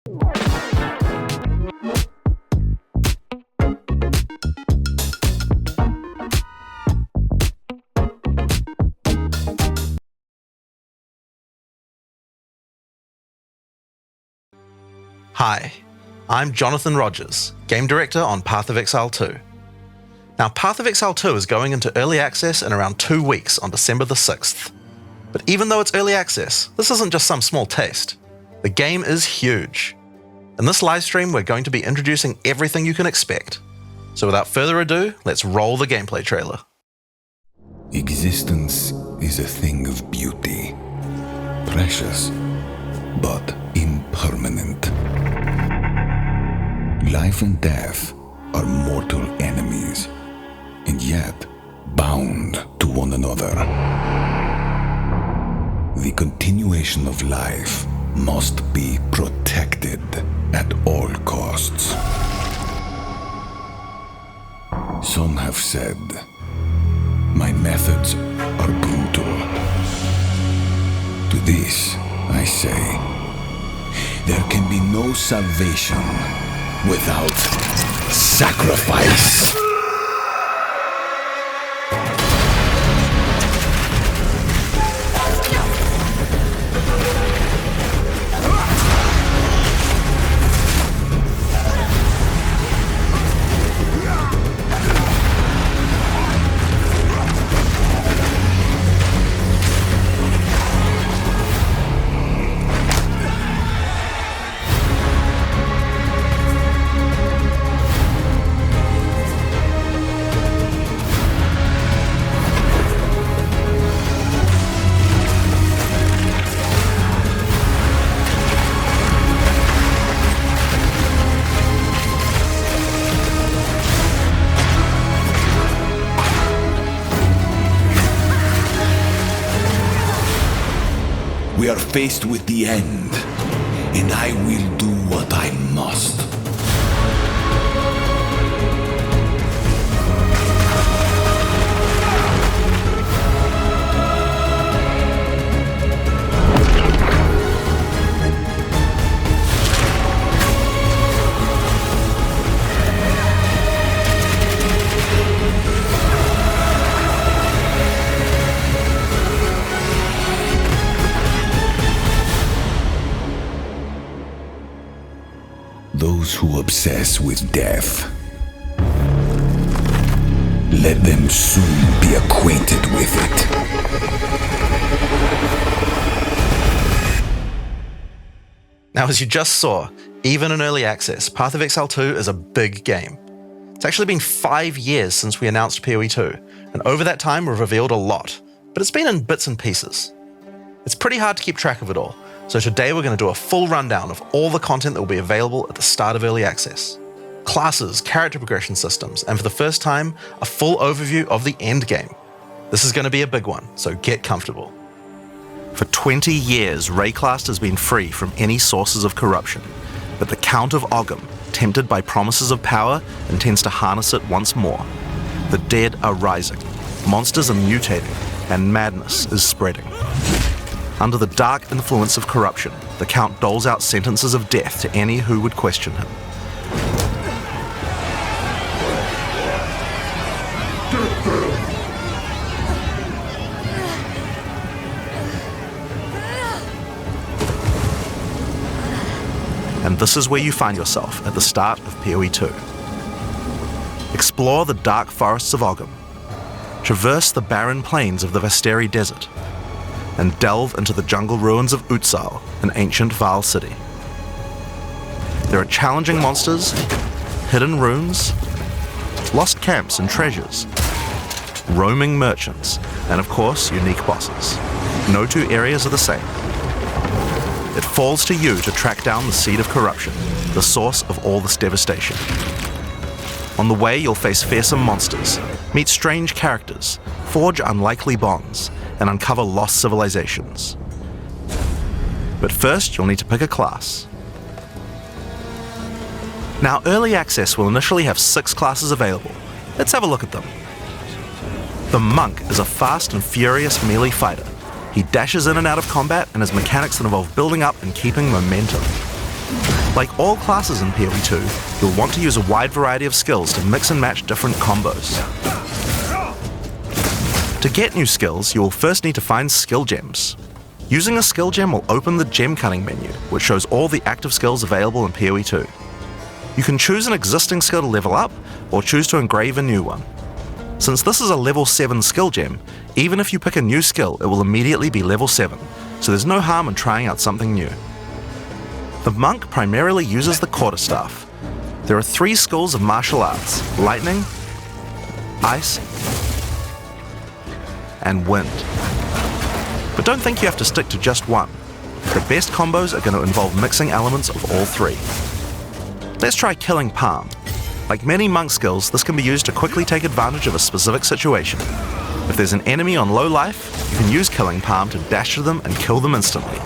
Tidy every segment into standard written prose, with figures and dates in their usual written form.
Hi, I'm Jonathan Rogers, Game Director on Path of Exile 2. Now, Path of Exile 2 is going into early access in around 2 weeks on December the 6th. But even though it's early access, this isn't just some small taste. The game is huge. In this livestream, we're going to be introducing everything you can expect. So without further ado, let's roll the gameplay trailer. Existence is a thing of beauty, precious, but impermanent. Life and death are mortal enemies, and yet bound to one another. The continuation of life must be protected at all costs. Some have said, my methods are brutal. To this, I say, there can be no salvation without sacrifice. We are faced with the end, and I will do what I must. Those who obsess with death, let them soon be acquainted with it. Now, as you just saw, even in early access, Path of Exile 2 is a big game. It's actually been 5 years since we announced POE2, and over that time we've revealed a lot, but it's been in bits and pieces. It's pretty hard to keep track of it all, so today we're going to do a full rundown of all the content that will be available at the start of early access. Classes, character progression systems, and for the first time, a full overview of the Endgame. This is going to be a big one, so get comfortable. For 20 years, Rayclast has been free from any sources of corruption, but the Count of Ogham, tempted by promises of power, intends to harness it once more. The dead are rising, monsters are mutating, and madness is spreading. Under the dark influence of corruption, the Count doles out sentences of death to any who would question him. And this is where you find yourself at the start of POE2. Explore the dark forests of Ogham, traverse the barren plains of the Vasteri Desert, and delve into the jungle ruins of Utsal, an ancient Vaal city. There are challenging monsters, hidden runes, lost camps and treasures, roaming merchants, and of course, unique bosses. No two areas are the same. It falls to you to track down the seed of corruption, the source of all this devastation. On the way, you'll face fearsome monsters, meet strange characters, forge unlikely bonds, and uncover lost civilizations. But first, you'll need to pick a class. Now, early access will initially have 6 classes available. Let's have a look at them. The Monk is a fast and furious melee fighter. He dashes in and out of combat and has mechanics that involve building up and keeping momentum. Like all classes in POE2, you'll want to use a wide variety of skills to mix and match different combos. To get new skills, you will first need to find skill gems. Using a skill gem will open the gem cutting menu, which shows all the active skills available in POE2. You can choose an existing skill to level up, or choose to engrave a new one. Since this is a level 7 skill gem, even if you pick a new skill, it will immediately be level 7, so there's no harm in trying out something new. The monk primarily uses the quarterstaff. There are 3 schools of martial arts: lightning, ice, and wind. But don't think you have to stick to just one. The best combos are going to involve mixing elements of all 3. Let's try Killing Palm. Like many monk skills, this can be used to quickly take advantage of a specific situation. If there's an enemy on low life, you can use Killing Palm to dash to them and kill them instantly.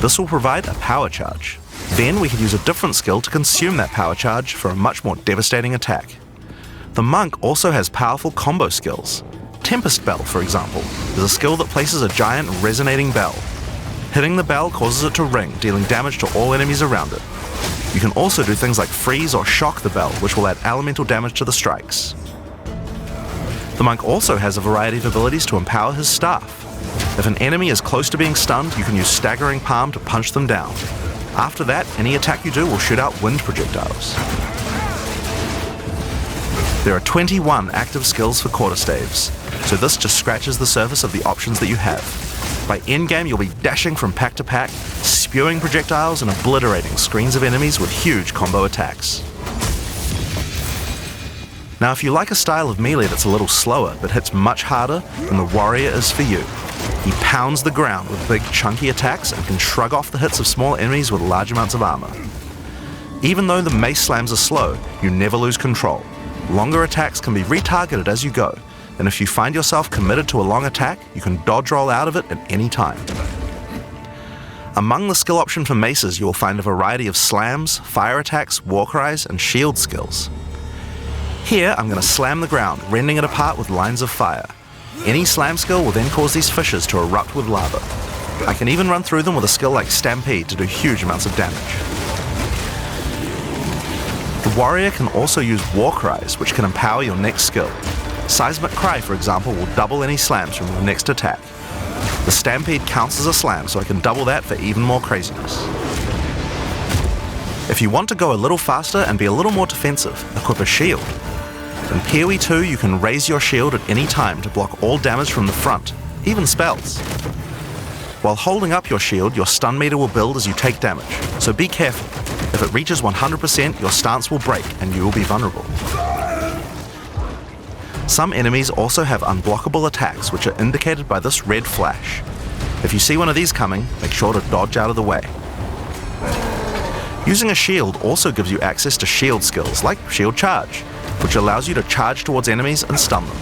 This will provide a power charge. Then we can use a different skill to consume that power charge for a much more devastating attack. The monk also has powerful combo skills. Tempest Bell, for example, is a skill that places a giant resonating bell. Hitting the bell causes it to ring, dealing damage to all enemies around it. You can also do things like freeze or shock the bell, which will add elemental damage to the strikes. The monk also has a variety of abilities to empower his staff. If an enemy is close to being stunned, you can use Staggering Palm to punch them down. After that, any attack you do will shoot out wind projectiles. There are 21 active skills for quarterstaves, so this just scratches the surface of the options that you have. By endgame, you'll be dashing from pack to pack, spewing projectiles and obliterating screens of enemies with huge combo attacks. Now, if you like a style of melee that's a little slower but hits much harder, then the warrior is for you. He pounds the ground with big chunky attacks and can shrug off the hits of small enemies with large amounts of armor. Even though the mace slams are slow, you never lose control. Longer attacks can be retargeted as you go, and if you find yourself committed to a long attack, you can dodge roll out of it at any time. Among the skill option for maces, you will find a variety of slams, fire attacks, war cries, and shield skills. Here, I'm going to slam the ground, rending it apart with lines of fire. Any slam skill will then cause these fissures to erupt with lava. I can even run through them with a skill like Stampede to do huge amounts of damage. The warrior can also use war cries, which can empower your next skill. Seismic Cry, for example, will double any slams from your next attack. The Stampede counts as a slam, so I can double that for even more craziness. If you want to go a little faster and be a little more defensive, equip a shield. In POE2, you can raise your shield at any time to block all damage from the front, even spells. While holding up your shield, your stun meter will build as you take damage, so be careful. If it reaches 100%, your stance will break and you will be vulnerable. Some enemies also have unblockable attacks, which are indicated by this red flash. If you see one of these coming, make sure to dodge out of the way. Using a shield also gives you access to shield skills like Shield Charge, which allows you to charge towards enemies and stun them.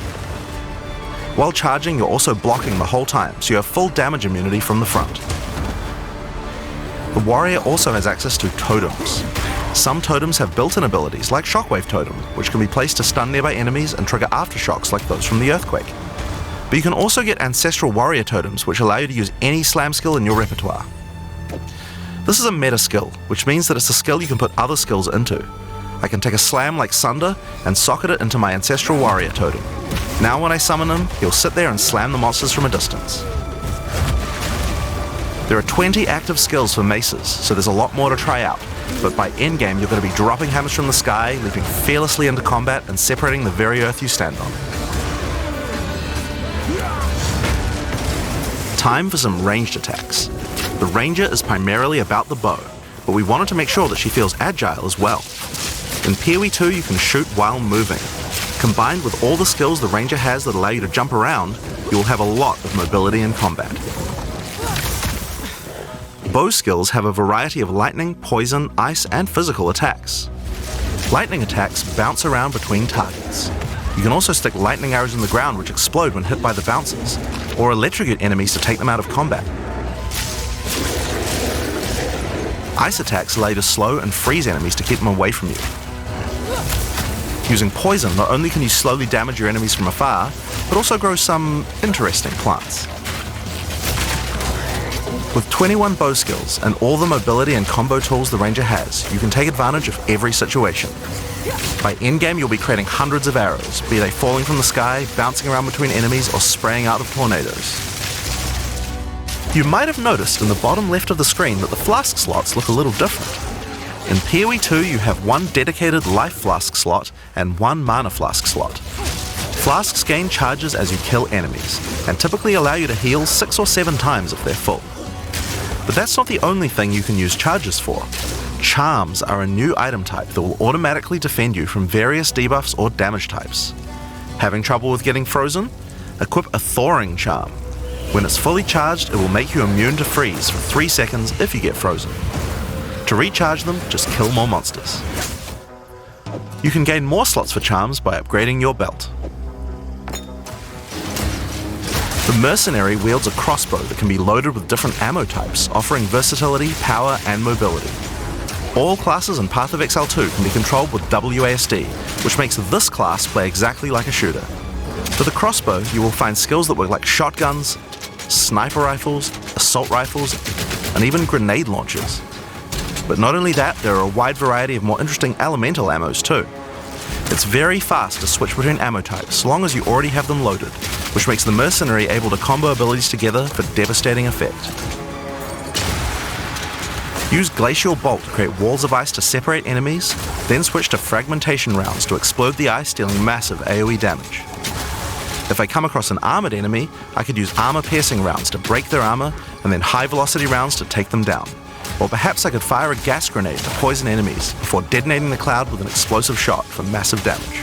While charging, you're also blocking the whole time, so you have full damage immunity from the front. The warrior also has access to totems. Some totems have built-in abilities like Shockwave Totem, which can be placed to stun nearby enemies and trigger aftershocks like those from the earthquake. But you can also get Ancestral Warrior Totems, which allow you to use any slam skill in your repertoire. This is a meta skill, which means that it's a skill you can put other skills into. I can take a slam like Sunder and socket it into my Ancestral Warrior Totem. Now when I summon him, he'll sit there and slam the monsters from a distance. There are 20 active skills for maces, so there's a lot more to try out, but by endgame you're going to be dropping hammers from the sky, leaping fearlessly into combat and separating the very earth you stand on. Time for some ranged attacks. The ranger is primarily about the bow, but we wanted to make sure that she feels agile as well. In POE2 you can shoot while moving. Combined with all the skills the ranger has that allow you to jump around, you will have a lot of mobility in combat. Bow skills have a variety of lightning, poison, ice, and physical attacks. Lightning attacks bounce around between targets. You can also stick lightning arrows in the ground which explode when hit by the bouncers, or electrocute enemies to take them out of combat. Ice attacks allow you to slow and freeze enemies to keep them away from you. Using poison, not only can you slowly damage your enemies from afar, but also grow some interesting plants. With 21 bow skills and all the mobility and combo tools the ranger has, you can take advantage of every situation. By endgame, you'll be creating hundreds of arrows, be they falling from the sky, bouncing around between enemies, or spraying out of tornadoes. You might have noticed in the bottom left of the screen that the flask slots look a little different. In POE2, you have one dedicated life flask slot and one mana flask slot. Flasks gain charges as you kill enemies, and typically allow you to heal 6 or 7 times if they're full. But that's not the only thing you can use charges for. Charms are a new item type that will automatically defend you from various debuffs or damage types. Having trouble with getting frozen? Equip a thawing charm. When it's fully charged, it will make you immune to freeze for 3 seconds if you get frozen. To recharge them, just kill more monsters. You can gain more slots for charms by upgrading your belt. The mercenary wields a crossbow that can be loaded with different ammo types, offering versatility, power, and mobility. All classes in Path of Exile 2 can be controlled with WASD, which makes this class play exactly like a shooter. For the crossbow, you will find skills that work like shotguns, sniper rifles, assault rifles, and even grenade launchers. But not only that, there are a wide variety of more interesting elemental ammos too. It's very fast to switch between ammo types, so long as you already have them loaded, which makes the mercenary able to combo abilities together for devastating effect. Use Glacial Bolt to create walls of ice to separate enemies, then switch to fragmentation rounds to explode the ice, dealing massive AoE damage. If I come across an armored enemy, I could use armor-piercing rounds to break their armor, and then high-velocity rounds to take them down. Or perhaps I could fire a gas grenade to poison enemies before detonating the cloud with an explosive shot for massive damage.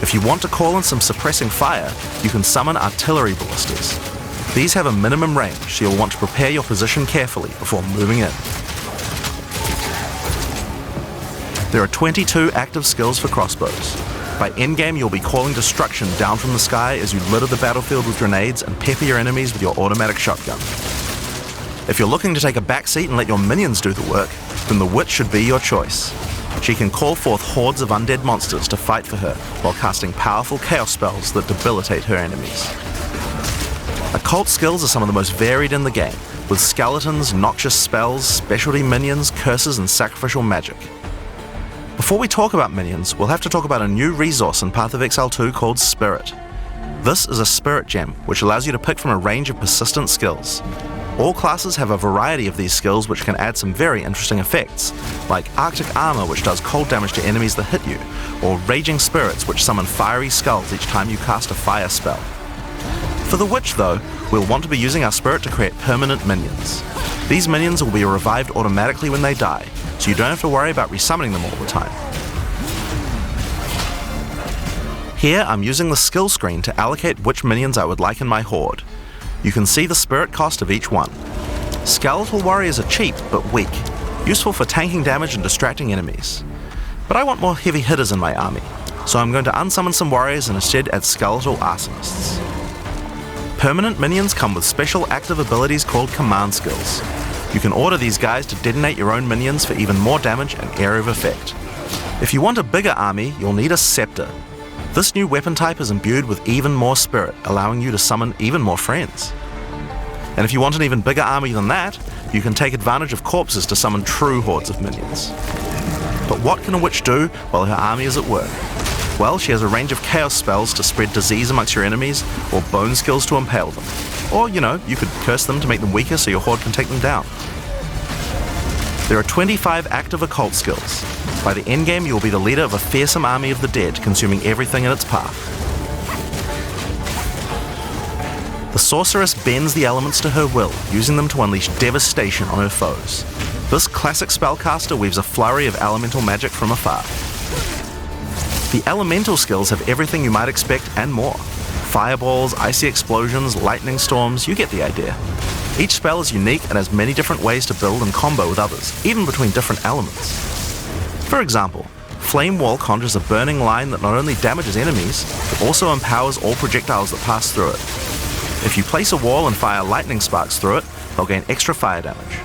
If you want to call in some suppressing fire, you can summon artillery ballistas. These have a minimum range, so you'll want to prepare your position carefully before moving in. There are 22 active skills for crossbows. By endgame, you'll be calling destruction down from the sky as you litter the battlefield with grenades and pepper your enemies with your automatic shotgun. If you're looking to take a backseat and let your minions do the work, then the Witch should be your choice. She can call forth hordes of undead monsters to fight for her, while casting powerful chaos spells that debilitate her enemies. Occult skills are some of the most varied in the game, with skeletons, noxious spells, specialty minions, curses, and sacrificial magic. Before we talk about minions, we'll have to talk about a new resource in Path of Exile 2 called Spirit. This is a Spirit Gem, which allows you to pick from a range of persistent skills. All classes have a variety of these skills which can add some very interesting effects, like Arctic Armor, which does cold damage to enemies that hit you, or Raging Spirits, which summon fiery skulls each time you cast a fire spell. For the Witch though, we'll want to be using our Spirit to create permanent minions. These minions will be revived automatically when they die, so you don't have to worry about resummoning them all the time. Here I'm using the skill screen to allocate which minions I would like in my horde. You can see the spirit cost of each one. Skeletal warriors are cheap but weak, useful for tanking damage and distracting enemies. But I want more heavy hitters in my army, so I'm going to unsummon some warriors and instead add skeletal arsonists. Permanent minions come with special active abilities called command skills. You can order these guys to detonate your own minions for even more damage and area of effect. If you want a bigger army, you'll need a scepter. This new weapon type is imbued with even more spirit, allowing you to summon even more friends. And if you want an even bigger army than that, you can take advantage of corpses to summon true hordes of minions. But what can a witch do while her army is at work? Well, she has a range of chaos spells to spread disease amongst your enemies, or bone skills to impale them. Or, you could curse them to make them weaker so your horde can take them down. There are 25 active occult skills. By the endgame, you will be the leader of a fearsome army of the dead, consuming everything in its path. The sorceress bends the elements to her will, using them to unleash devastation on her foes. This classic spellcaster weaves a flurry of elemental magic from afar. The elemental skills have everything you might expect and more. Fireballs, icy explosions, lightning storms, you get the idea. Each spell is unique and has many different ways to build and combo with others, even between different elements. For example, Flame Wall conjures a burning line that not only damages enemies, but also empowers all projectiles that pass through it. If you place a wall and fire lightning sparks through it, they'll gain extra fire damage.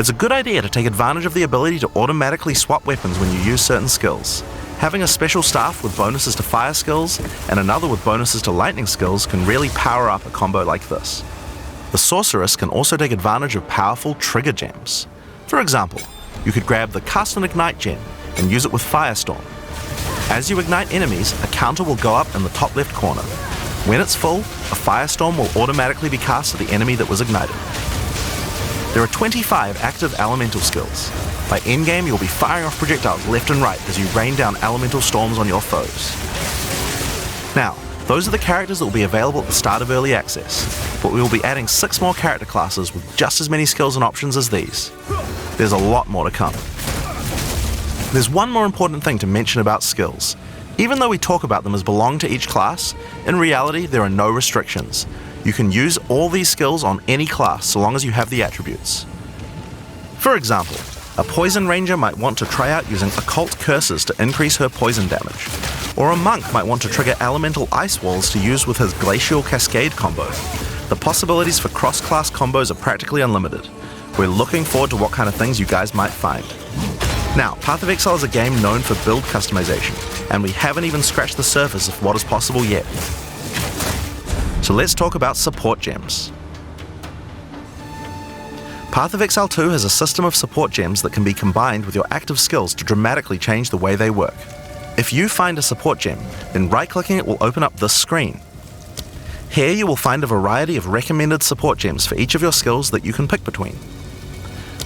It's a good idea to take advantage of the ability to automatically swap weapons when you use certain skills. Having a special staff with bonuses to fire skills and another with bonuses to lightning skills can really power up a combo like this. The sorceress can also take advantage of powerful trigger gems. For example, you could grab the Cast and Ignite gem and use it with Firestorm. As you ignite enemies, a counter will go up in the top left corner. When it's full, a Firestorm will automatically be cast at the enemy that was ignited. There are 25 active elemental skills. By endgame, you'll be firing off projectiles left and right as you rain down elemental storms on your foes. Now, those are the characters that will be available at the start of early access, but we will be adding 6 more character classes with just as many skills and options as these. There's a lot more to come. There's one more important thing to mention about skills. Even though we talk about them as belong to each class, in reality there are no restrictions. You can use all these skills on any class so long as you have the attributes. For example, a poison ranger might want to try out using occult curses to increase her poison damage, or a monk might want to trigger elemental ice walls to use with his glacial cascade combo. The possibilities for cross-class combos are practically unlimited. We're looking forward to what kind of things you guys might find. Now, Path of Exile is a game known for build customization, and we haven't even scratched the surface of what is possible yet. So let's talk about support gems. Path of Exile 2 has a system of support gems that can be combined with your active skills to dramatically change the way they work. If you find a support gem, then right-clicking it will open up this screen. Here you will find a variety of recommended support gems for each of your skills that you can pick between.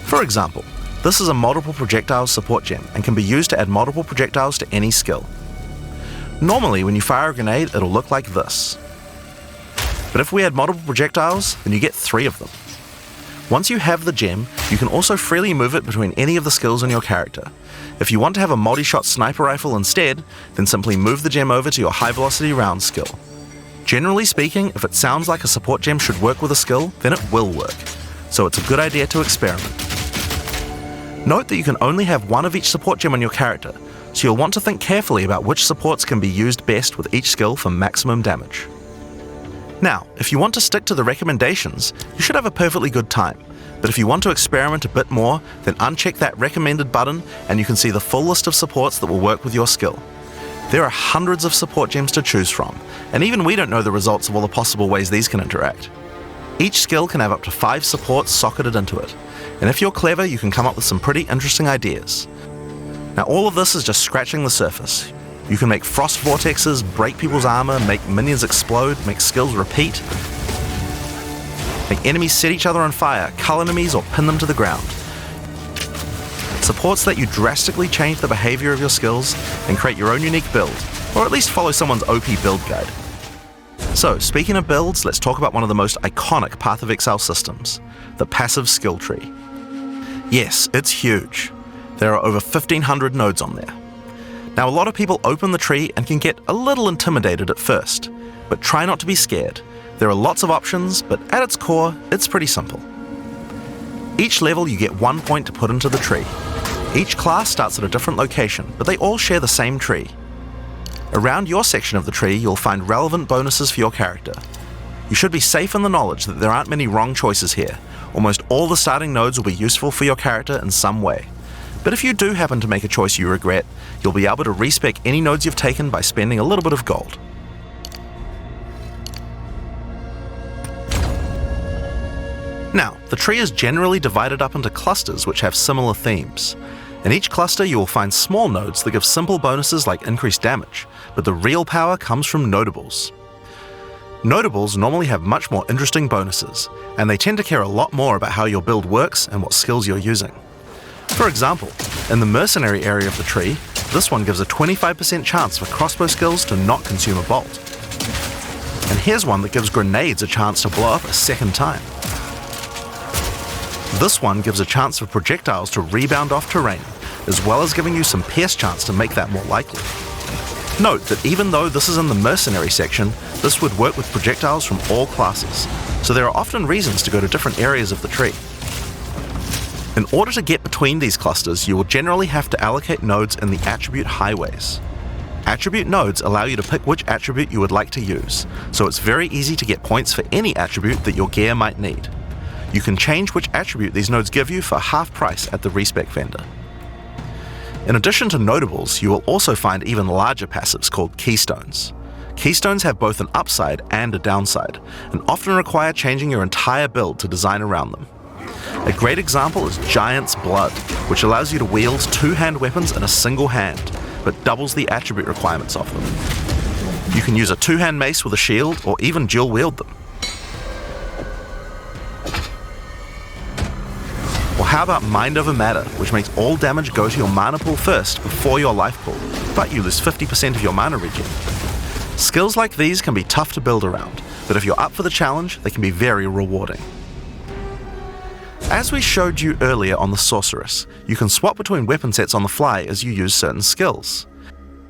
For example, this is a multiple projectiles support gem and can be used to add multiple projectiles to any skill. Normally when you fire a grenade it'll look like this. But if we add multiple projectiles, then you get 3 of them. Once you have the gem, you can also freely move it between any of the skills in your character. If you want to have a multi-shot sniper rifle instead, then simply move the gem over to your high velocity round skill. Generally speaking, if it sounds like a support gem should work with a skill, then it will work. So it's a good idea to experiment. Note that you can only have one of each support gem on your character, so you'll want to think carefully about which supports can be used best with each skill for maximum damage. Now, if you want to stick to the recommendations, you should have a perfectly good time, but if you want to experiment a bit more, then uncheck that recommended button and you can see the full list of supports that will work with your skill. There are hundreds of support gems to choose from, and even we don't know the results of all the possible ways these can interact. Each skill can have up to 5 supports socketed into it, and if you're clever you can come up with some pretty interesting ideas. Now all of this is just scratching the surface. You can make frost vortexes, break people's armor, make minions explode, make skills repeat, make enemies set each other on fire, cull enemies or pin them to the ground. Supports let you drastically change the behavior of your skills and create your own unique build, or at least follow someone's OP build guide. So, speaking of builds, let's talk about one of the most iconic Path of Exile systems, the passive skill tree. Yes, it's huge. There are over 1,500 nodes on there. Now a lot of people open the tree and can get a little intimidated at first, but try not to be scared. There are lots of options, but at its core, it's pretty simple. Each level you get 1 point to put into the tree. Each class starts at a different location, but they all share the same tree. Around your section of the tree, you'll find relevant bonuses for your character. You should be safe in the knowledge that there aren't many wrong choices here. Almost all the starting nodes will be useful for your character in some way. But if you do happen to make a choice you regret, you'll be able to respec any nodes you've taken by spending a little bit of gold. Now, the tree is generally divided up into clusters which have similar themes. In each cluster you will find small nodes that give simple bonuses like increased damage, but the real power comes from notables. Notables normally have much more interesting bonuses, and they tend to care a lot more about how your build works and what skills you're using. For example, in the mercenary area of the tree, this one gives a 25% chance for crossbow skills to not consume a bolt. And here's one that gives grenades a chance to blow up a second time. This one gives a chance for projectiles to rebound off terrain, as well as giving you some pierce chance to make that more likely. Note that even though this is in the mercenary section, this would work with projectiles from all classes, so there are often reasons to go to different areas of the tree. In order to get between these clusters, you will generally have to allocate nodes in the attribute highways. Attribute nodes allow you to pick which attribute you would like to use, so it's very easy to get points for any attribute that your gear might need. You can change which attribute these nodes give you for half price at the respec vendor. In addition to notables, you will also find even larger passives called keystones. Keystones have both an upside and a downside, and often require changing your entire build to design around them. A great example is Giant's Blood, which allows you to wield two-hand weapons in a single hand, but doubles the attribute requirements of them. You can use a two-hand mace with a shield, or even dual wield them. Or how about Mind Over Matter, which makes all damage go to your mana pool first before your life pool, but you lose 50% of your mana regen. Skills like these can be tough to build around, but if you're up for the challenge, they can be very rewarding. As we showed you earlier on the Sorceress, you can swap between weapon sets on the fly as you use certain skills.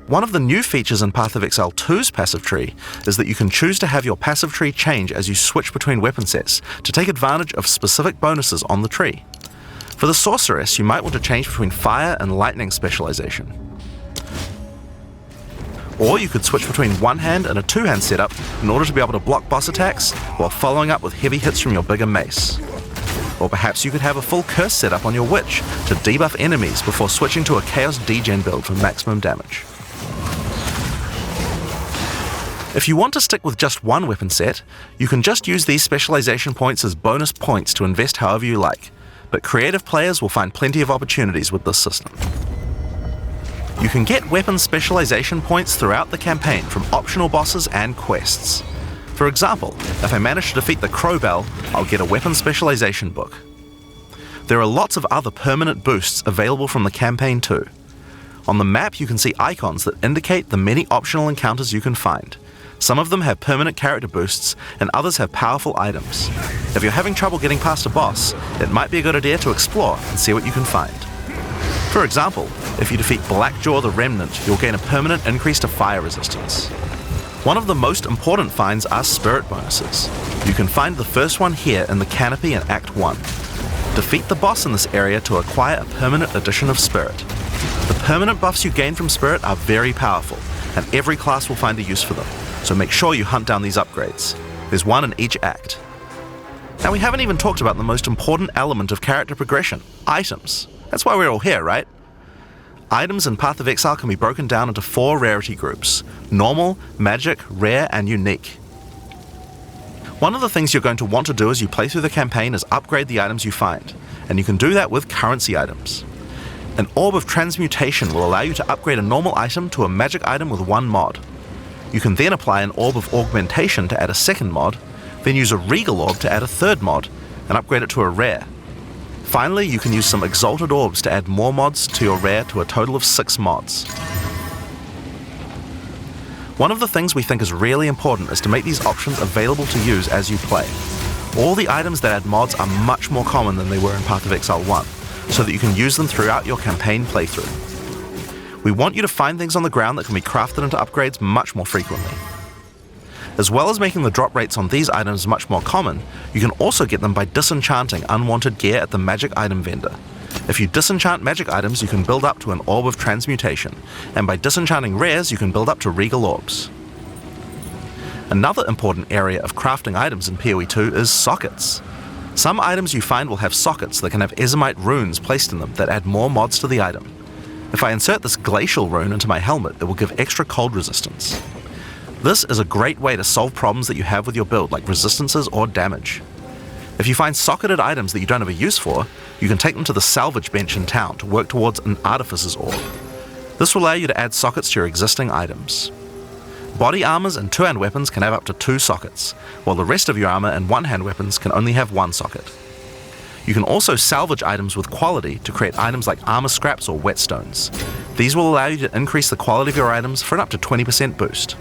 One of the new features in Path of Exile 2's passive tree is that you can choose to have your passive tree change as you switch between weapon sets to take advantage of specific bonuses on the tree. For the Sorceress, you might want to change between fire and lightning specialization. Or you could switch between one-hand and a two-hand setup in order to be able to block boss attacks while following up with heavy hits from your bigger mace. Or perhaps you could have a full curse setup on your witch to debuff enemies before switching to a chaos degen build for maximum damage. If you want to stick with just one weapon set, you can just use these specialization points as bonus points to invest however you like, but creative players will find plenty of opportunities with this system. You can get weapon specialization points throughout the campaign from optional bosses and quests. For example, if I manage to defeat the Crowbell, I'll get a weapon specialization book. There are lots of other permanent boosts available from the campaign too. On the map you can see icons that indicate the many optional encounters you can find. Some of them have permanent character boosts, and others have powerful items. If you're having trouble getting past a boss, it might be a good idea to explore and see what you can find. For example, if you defeat Blackjaw the Remnant, you'll gain a permanent increase to fire resistance. One of the most important finds are spirit bonuses. You can find the first one here in the canopy in Act 1. Defeat the boss in this area to acquire a permanent addition of spirit. The permanent buffs you gain from spirit are very powerful, and every class will find a use for them, so make sure you hunt down these upgrades. There's one in each act. Now we haven't even talked about the most important element of character progression, items. That's why we're all here, right? Items in Path of Exile can be broken down into 4 rarity groups: normal, magic, rare, and unique. One of the things you're going to want to do as you play through the campaign is upgrade the items you find, and you can do that with currency items. An Orb of Transmutation will allow you to upgrade a normal item to a magic item with 1 mod. You can then apply an Orb of Augmentation to add a second mod, then use a Regal Orb to add a third mod, and upgrade it to a rare. Finally, you can use some Exalted Orbs to add more mods to your rare to a total of 6 mods. One of the things we think is really important is to make these options available to use as you play. All the items that add mods are much more common than they were in Path of Exile 1, so that you can use them throughout your campaign playthrough. We want you to find things on the ground that can be crafted into upgrades much more frequently. As well as making the drop rates on these items much more common, you can also get them by disenchanting unwanted gear at the magic item vendor. If you disenchant magic items, you can build up to an Orb of Transmutation, and by disenchanting rares, you can build up to Regal Orbs. Another important area of crafting items in POE2 is sockets. Some items you find will have sockets that can have Ezomite runes placed in them that add more mods to the item. If I insert this Glacial rune into my helmet, it will give extra cold resistance. This is a great way to solve problems that you have with your build, like resistances or damage. If you find socketed items that you don't have a use for, you can take them to the salvage bench in town to work towards an Artificer's Orb. This will allow you to add sockets to your existing items. Body armors and two-hand weapons can have up to 2 sockets, while the rest of your armor and one-hand weapons can only have 1 socket. You can also salvage items with quality to create items like armor scraps or whetstones. These will allow you to increase the quality of your items for an up to 20% boost.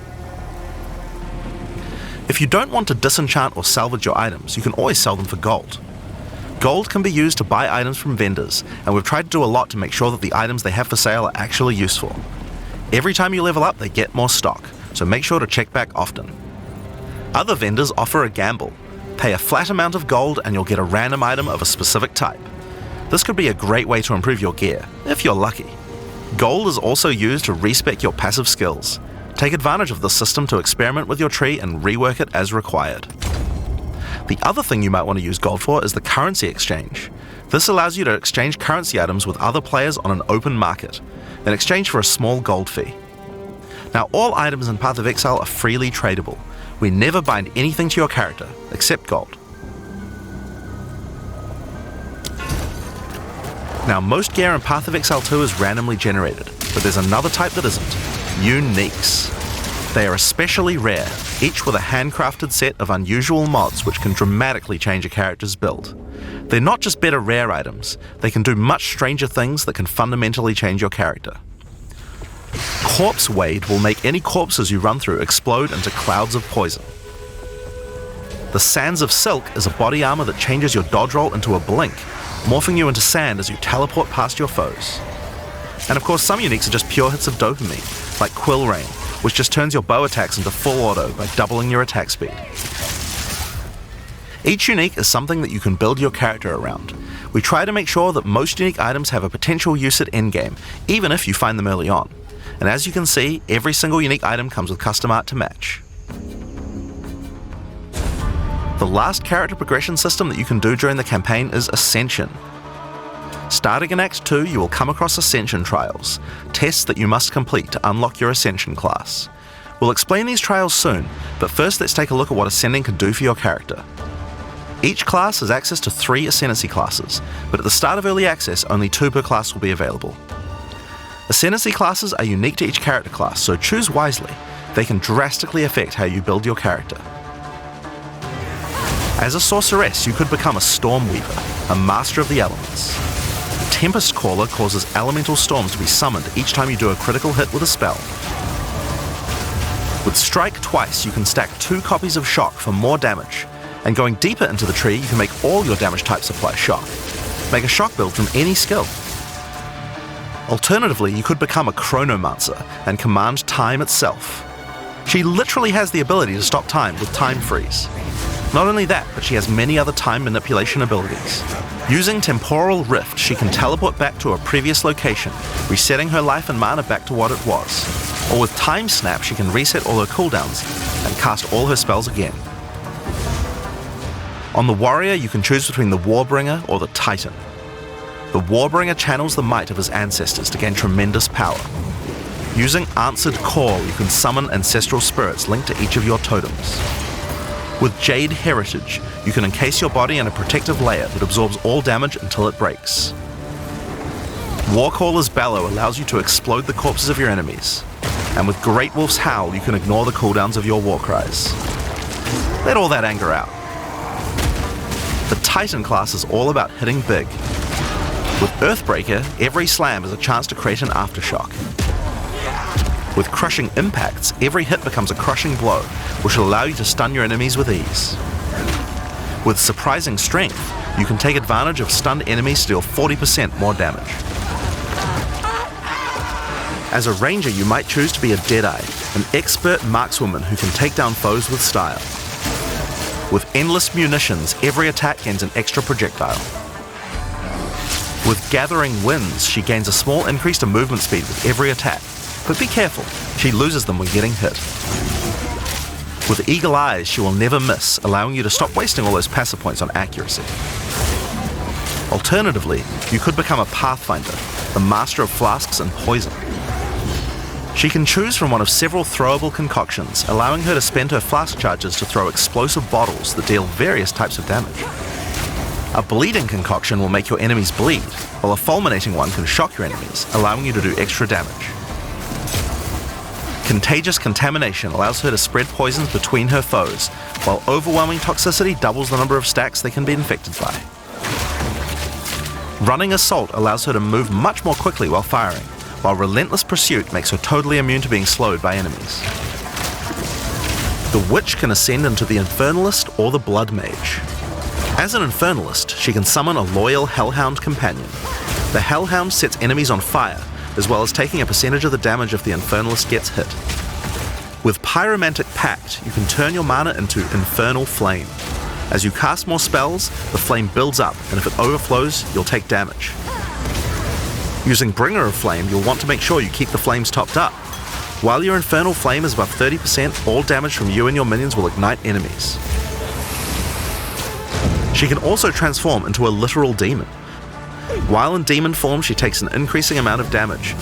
If you don't want to disenchant or salvage your items, you can always sell them for gold. Gold can be used to buy items from vendors, and we've tried to do a lot to make sure that the items they have for sale are actually useful. Every time you level up, they get more stock, so make sure to check back often. Other vendors offer a gamble. Pay a flat amount of gold and you'll get a random item of a specific type. This could be a great way to improve your gear, if you're lucky. Gold is also used to respec your passive skills. Take advantage of this system to experiment with your tree and rework it as required. The other thing you might want to use gold for is the currency exchange. This allows you to exchange currency items with other players on an open market, in exchange for a small gold fee. Now, all items in Path of Exile are freely tradable. We never bind anything to your character, except gold. Now, most gear in Path of Exile 2 is randomly generated, but there's another type that isn't: uniques. They are especially rare, each with a handcrafted set of unusual mods which can dramatically change a character's build. They're not just better rare items, they can do much stranger things that can fundamentally change your character. Corpse Wade will make any corpses you run through explode into clouds of poison. The Sands of Silk is a body armor that changes your dodge roll into a blink, morphing you into sand as you teleport past your foes. And of course, some uniques are just pure hits of dopamine, like Quill Rain, which just turns your bow attacks into full auto by doubling your attack speed. Each unique is something that you can build your character around. We try to make sure that most unique items have a potential use at endgame, even if you find them early on. And as you can see, every single unique item comes with custom art to match. The last character progression system that you can do during the campaign is Ascension. Starting in Act 2, you will come across Ascension trials, tests that you must complete to unlock your Ascension class. We'll explain these trials soon, but first let's take a look at what Ascending can do for your character. Each class has access to 3 Ascendancy classes, but at the start of Early Access, only 2 per class will be available. Ascendancy classes are unique to each character class, so choose wisely. They can drastically affect how you build your character. As a sorceress, you could become a Storm Weaver, a master of the elements. Tempest Caller causes elemental storms to be summoned each time you do a critical hit with a spell. With Strike Twice, you can stack 2 copies of Shock for more damage, and going deeper into the tree, you can make all your damage types apply Shock. Make a Shock build from any skill. Alternatively, you could become a Chronomancer and command time itself. She literally has the ability to stop time with Time Freeze. Not only that, but she has many other time manipulation abilities. Using Temporal Rift, she can teleport back to a previous location, resetting her life and mana back to what it was. Or with Time Snap, she can reset all her cooldowns and cast all her spells again. On the Warrior, you can choose between the Warbringer or the Titan. The Warbringer channels the might of his ancestors to gain tremendous power. Using Answered Call, you can summon ancestral spirits linked to each of your totems. With Jade Heritage, you can encase your body in a protective layer that absorbs all damage until it breaks. Warcaller's Bellow allows you to explode the corpses of your enemies. And with Great Wolf's Howl, you can ignore the cooldowns of your war cries. Let all that anger out. The Titan class is all about hitting big. With Earthbreaker, every slam is a chance to create an aftershock. With Crushing Impacts, every hit becomes a crushing blow, which will allow you to stun your enemies with ease. With Surprising Strength, you can take advantage of stunned enemies to deal 40% more damage. As a ranger, you might choose to be a Deadeye, an expert markswoman who can take down foes with style. With Endless Munitions, every attack gains an extra projectile. With Gathering Winds, she gains a small increase to movement speed with every attack, but be careful, she loses them when getting hit. With Eagle Eyes, she will never miss, allowing you to stop wasting all those passive points on accuracy. Alternatively, you could become a Pathfinder, the master of flasks and poison. She can choose from one of several throwable concoctions, allowing her to spend her flask charges to throw explosive bottles that deal various types of damage. A bleeding concoction will make your enemies bleed, while a fulminating one can shock your enemies, allowing you to do extra damage. Contagious Contamination allows her to spread poisons between her foes, while Overwhelming Toxicity doubles the number of stacks they can be infected by. Running Assault allows her to move much more quickly while firing, while Relentless Pursuit makes her totally immune to being slowed by enemies. The Witch can ascend into the Infernalist or the Blood Mage. As an Infernalist, she can summon a loyal Hellhound companion. The Hellhound sets enemies on fire, as well as taking a percentage of the damage if the Infernalist gets hit. With Pyromantic Pact, you can turn your mana into Infernal Flame. As you cast more spells, the flame builds up, and if it overflows, you'll take damage. Using Bringer of Flame, you'll want to make sure you keep the flames topped up. While your Infernal Flame is above 30%, all damage from you and your minions will ignite enemies. She can also transform into a literal demon. While in demon form, she takes an increasing amount of damage,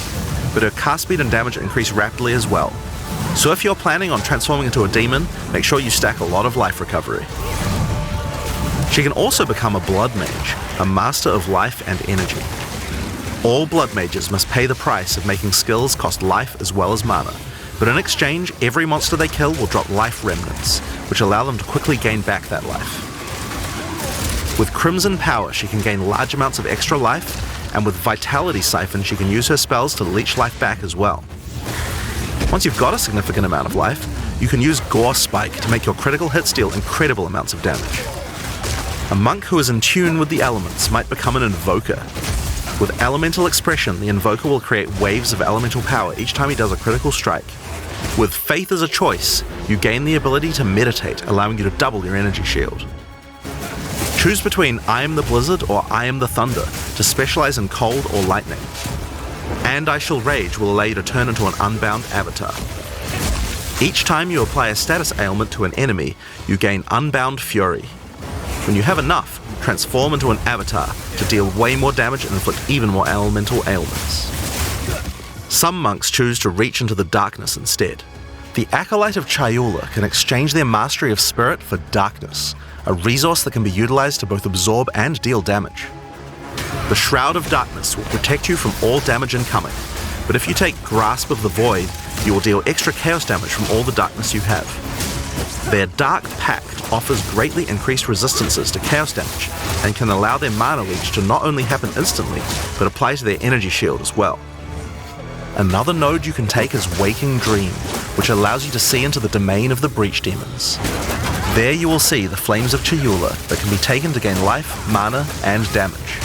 but her cast speed and damage increase rapidly as well. So if you're planning on transforming into a demon, make sure you stack a lot of life recovery. She can also become a blood mage, a master of life and energy. All blood mages must pay the price of making skills cost life as well as mana, but in exchange, every monster they kill will drop life remnants, which allow them to quickly gain back that life. With Crimson Power, she can gain large amounts of extra life, and with Vitality Siphon, she can use her spells to leech life back as well. Once you've got a significant amount of life, you can use Gore Spike to make your critical hits deal incredible amounts of damage. A monk who is in tune with the elements might become an Invoker. With Elemental Expression, the Invoker will create waves of elemental power each time he does a critical strike. With Faith as a choice, you gain the ability to meditate, allowing you to double your energy shield. Choose between I am the Blizzard or I am the Thunder to specialize in cold or lightning. And I Shall Rage will allow you to turn into an unbound avatar. Each time you apply a status ailment to an enemy, you gain Unbound Fury. When you have enough, transform into an avatar to deal way more damage and inflict even more elemental ailments. Some monks choose to reach into the darkness instead. The Acolyte of Chayula can exchange their mastery of spirit for darkness, a resource that can be utilized to both absorb and deal damage. The Shroud of Darkness will protect you from all damage incoming, but if you take Grasp of the Void, you will deal extra chaos damage from all the darkness you have. Their Dark Pact offers greatly increased resistances to chaos damage and can allow their mana leech to not only happen instantly, but apply to their energy shield as well. Another node you can take is Waking Dream, which allows you to see into the domain of the Breach Demons. There you will see the Flames of Chayula that can be taken to gain life, mana, and damage.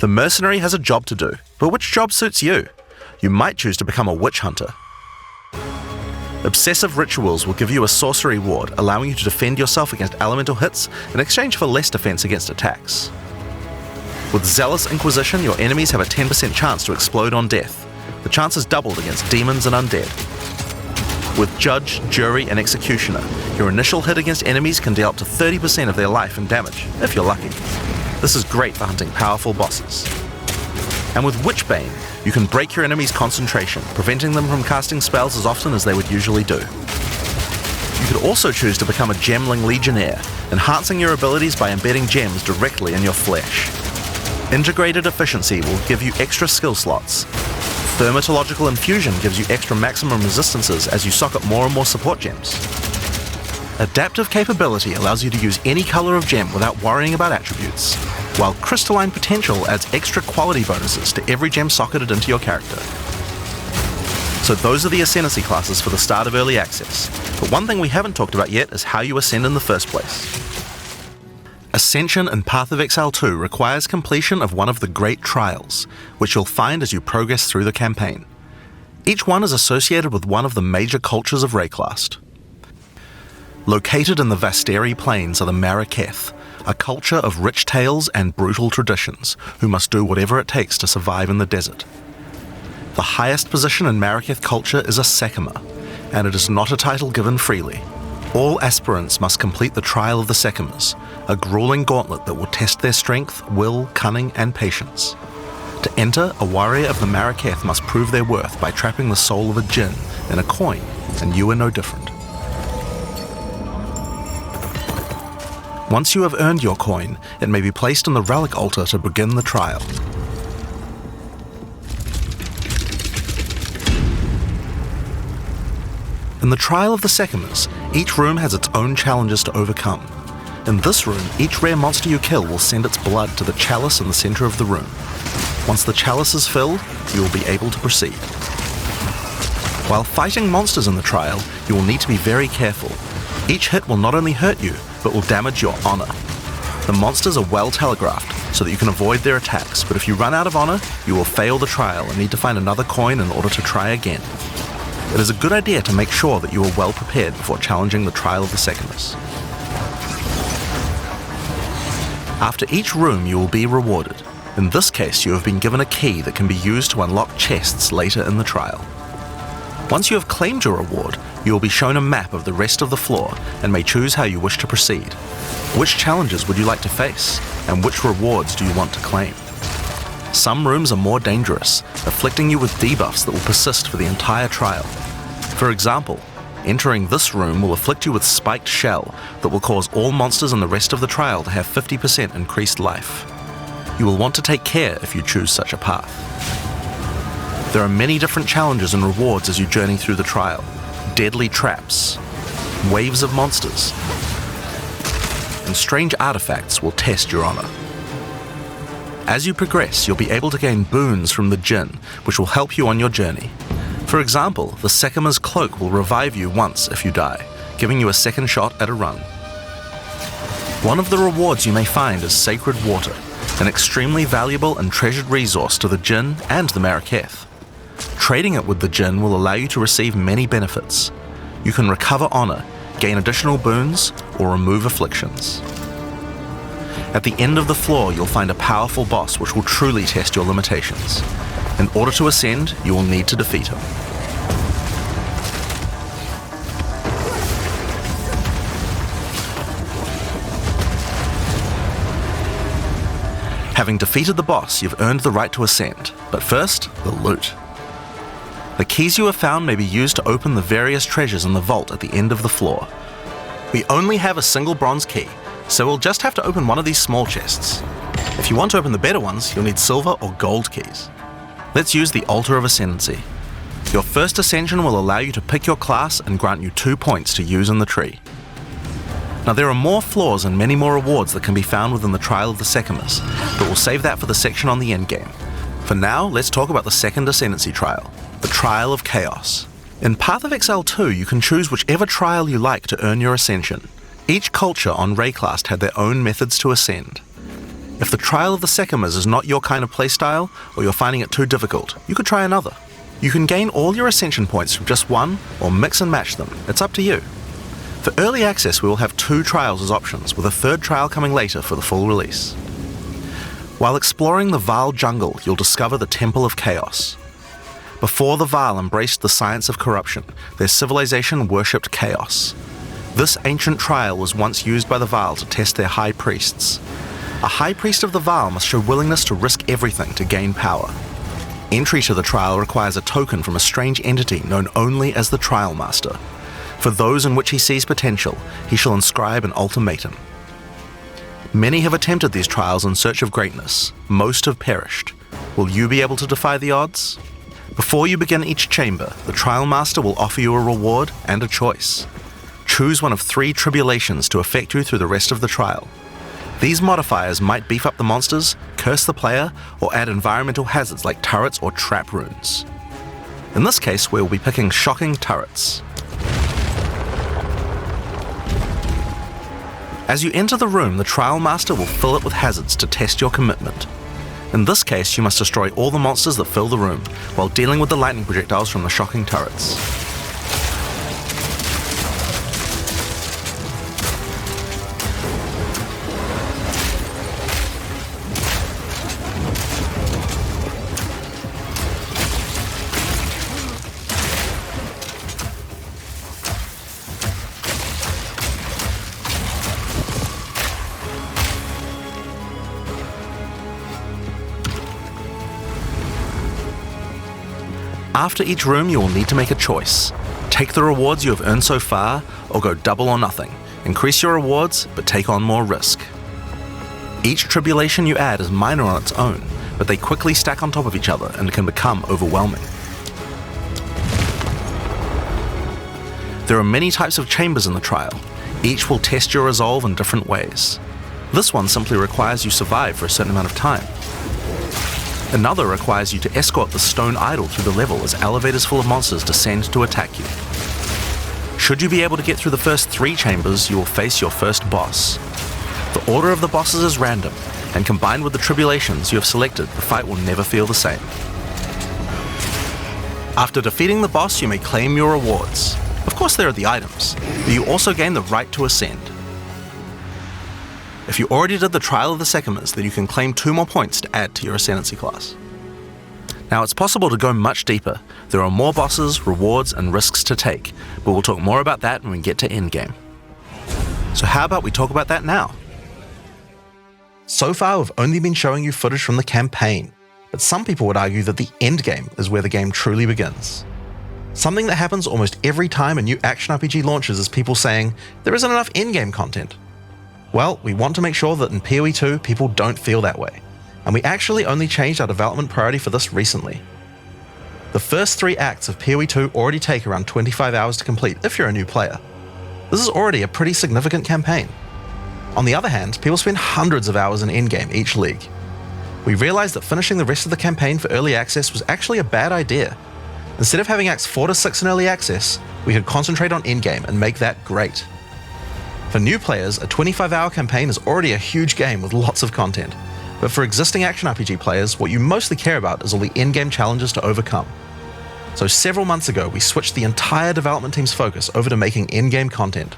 The Mercenary has a job to do, but which job suits you? You might choose to become a Witch Hunter. Obsessive Rituals will give you a sorcery ward, allowing you to defend yourself against elemental hits in exchange for less defense against attacks. With Zealous Inquisition, your enemies have a 10% chance to explode on death. The chance is doubled against demons and undead. With Judge, Jury, and Executioner, your initial hit against enemies can deal up to 30% of their life and damage, if you're lucky. This is great for hunting powerful bosses. And with Witchbane, you can break your enemy's concentration, preventing them from casting spells as often as they would usually do. You could also choose to become a Gemling Legionnaire, enhancing your abilities by embedding gems directly in your flesh. Integrated Efficiency will give you extra skill slots. Thermatological Infusion gives you extra maximum resistances as you sock up more and more support gems. Adaptive Capability allows you to use any color of gem without worrying about attributes, while Crystalline Potential adds extra quality bonuses to every gem socketed into your character. So those are the Ascendancy classes for the start of Early Access, but one thing we haven't talked about yet is how you ascend in the first place. Ascension in Path of Exile 2 requires completion of one of the Great Trials, which you'll find as you progress through the campaign. Each one is associated with one of the major cultures of Rayclast. Located in the Vasteri Plains are the Maraketh, a culture of rich tales and brutal traditions, who must do whatever it takes to survive in the desert. The highest position in Maraketh culture is a Sekima, and it is not a title given freely. All aspirants must complete the Trial of the Sekimas, a grueling gauntlet that will test their strength, will, cunning, and patience. To enter, a warrior of the Maraketh must prove their worth by trapping the soul of a djinn in a coin, and you are no different. Once you have earned your coin, it may be placed on the relic altar to begin the trial. In the Trial of the Sekimas, each room has its own challenges to overcome. In this room, each rare monster you kill will send its blood to the chalice in the center of the room. Once the chalice is filled, you will be able to proceed. While fighting monsters in the trial, you will need to be very careful. Each hit will not only hurt you, but will damage your honor. The monsters are well telegraphed, so that you can avoid their attacks, but if you run out of honor, you will fail the trial and need to find another coin in order to try again. It is a good idea to make sure that you are well prepared before challenging the Trial of the Sekimas. After each room, you will be rewarded. In this case, you have been given a key that can be used to unlock chests later in the trial. Once you have claimed your reward, you will be shown a map of the rest of the floor and may choose how you wish to proceed. Which challenges would you like to face, and which rewards do you want to claim? Some rooms are more dangerous, afflicting you with debuffs that will persist for the entire trial. For example, entering this room will afflict you with spiked shell that will cause all monsters in the rest of the trial to have 50% increased life. You will want to take care if you choose such a path. There are many different challenges and rewards as you journey through the trial. Deadly traps, waves of monsters, and strange artifacts will test your honor. As you progress, you'll be able to gain boons from the Jinn, which will help you on your journey. For example, the Sekama's cloak will revive you once if you die, giving you a second shot at a run. One of the rewards you may find is Sacred Water, an extremely valuable and treasured resource to the Jinn and the Maraketh. Trading it with the Jinn will allow you to receive many benefits. You can recover honor, gain additional boons, or remove afflictions. At the end of the floor, you'll find a powerful boss which will truly test your limitations. In order to ascend, you will need to defeat him. Having defeated the boss, you've earned the right to ascend, but first, the loot. The keys you have found may be used to open the various treasures in the vault at the end of the floor. We only have a single bronze key, so we'll just have to open one of these small chests. If you want to open the better ones, you'll need silver or gold keys. Let's use the Altar of Ascendancy. Your first Ascension will allow you to pick your class and grant you 2 points to use in the tree. Now there are more floors and many more rewards that can be found within the Trial of the Sekamas, but we'll save that for the section on the Endgame. For now, let's talk about the second Ascendancy trial, the Trial of Chaos. In Path of Exile 2, you can choose whichever trial you like to earn your Ascension. Each culture on Rayclast had their own methods to ascend. If the Trial of the Sekamas is not your kind of playstyle, or you're finding it too difficult, you could try another. You can gain all your Ascension points from just one, or mix and match them. It's up to you. For early access, we will have 2 trials as options, with a 3rd trial coming later for the full release. While exploring the Vaal jungle, you'll discover the Temple of Chaos. Before the Vaal embraced the science of corruption, their civilization worshipped chaos. This ancient trial was once used by the Vaal to test their high priests. A high priest of the Vaal must show willingness to risk everything to gain power. Entry to the trial requires a token from a strange entity known only as the Trial Master. For those in which he sees potential, he shall inscribe an ultimatum. Many have attempted these trials in search of greatness. Most have perished. Will you be able to defy the odds? Before you begin each chamber, the Trial Master will offer you a reward and a choice. Choose one of 3 tribulations to affect you through the rest of the trial. These modifiers might beef up the monsters, curse the player, or add environmental hazards like turrets or trap runes. In this case, we will be picking shocking turrets. As you enter the room, the Trial Master will fill it with hazards to test your commitment. In this case, you must destroy all the monsters that fill the room, while dealing with the lightning projectiles from the shocking turrets. After each room, you will need to make a choice. Take the rewards you have earned so far, or go double or nothing. Increase your rewards, but take on more risk. Each tribulation you add is minor on its own, but they quickly stack on top of each other and can become overwhelming. There are many types of chambers in the trial. Each will test your resolve in different ways. This one simply requires you survive for a certain amount of time. Another requires you to escort the stone idol through the level as elevators full of monsters descend to attack you. Should you be able to get through the first 3 chambers, you will face your first boss. The order of the bosses is random, and combined with the tribulations you have selected, the fight will never feel the same. After defeating the boss, you may claim your rewards. Of course there are the items, but you also gain the right to ascend. If you already did the Trial of the Sekamas, then you can claim 2 more points to add to your Ascendancy class. Now it's possible to go much deeper. There are more bosses, rewards, and risks to take, but we'll talk more about that when we get to Endgame. So how about we talk about that now? So far, we've only been showing you footage from the campaign, but some people would argue that the endgame is where the game truly begins. Something that happens almost every time a new action RPG launches is people saying, there isn't enough endgame content. Well, we want to make sure that in POE2 people don't feel that way, and we actually only changed our development priority for this recently. The first 3 acts of POE2 already take around 25 hours to complete if you're a new player. This is already a pretty significant campaign. On the other hand, people spend hundreds of hours in endgame each league. We realized that finishing the rest of the campaign for early access was actually a bad idea. Instead of having acts 4 to 6 in early access, we could concentrate on endgame and make that great. For new players, a 25-hour campaign is already a huge game with lots of content, but for existing action RPG players, what you mostly care about is all the endgame challenges to overcome. So several months ago, we switched the entire development team's focus over to making endgame content.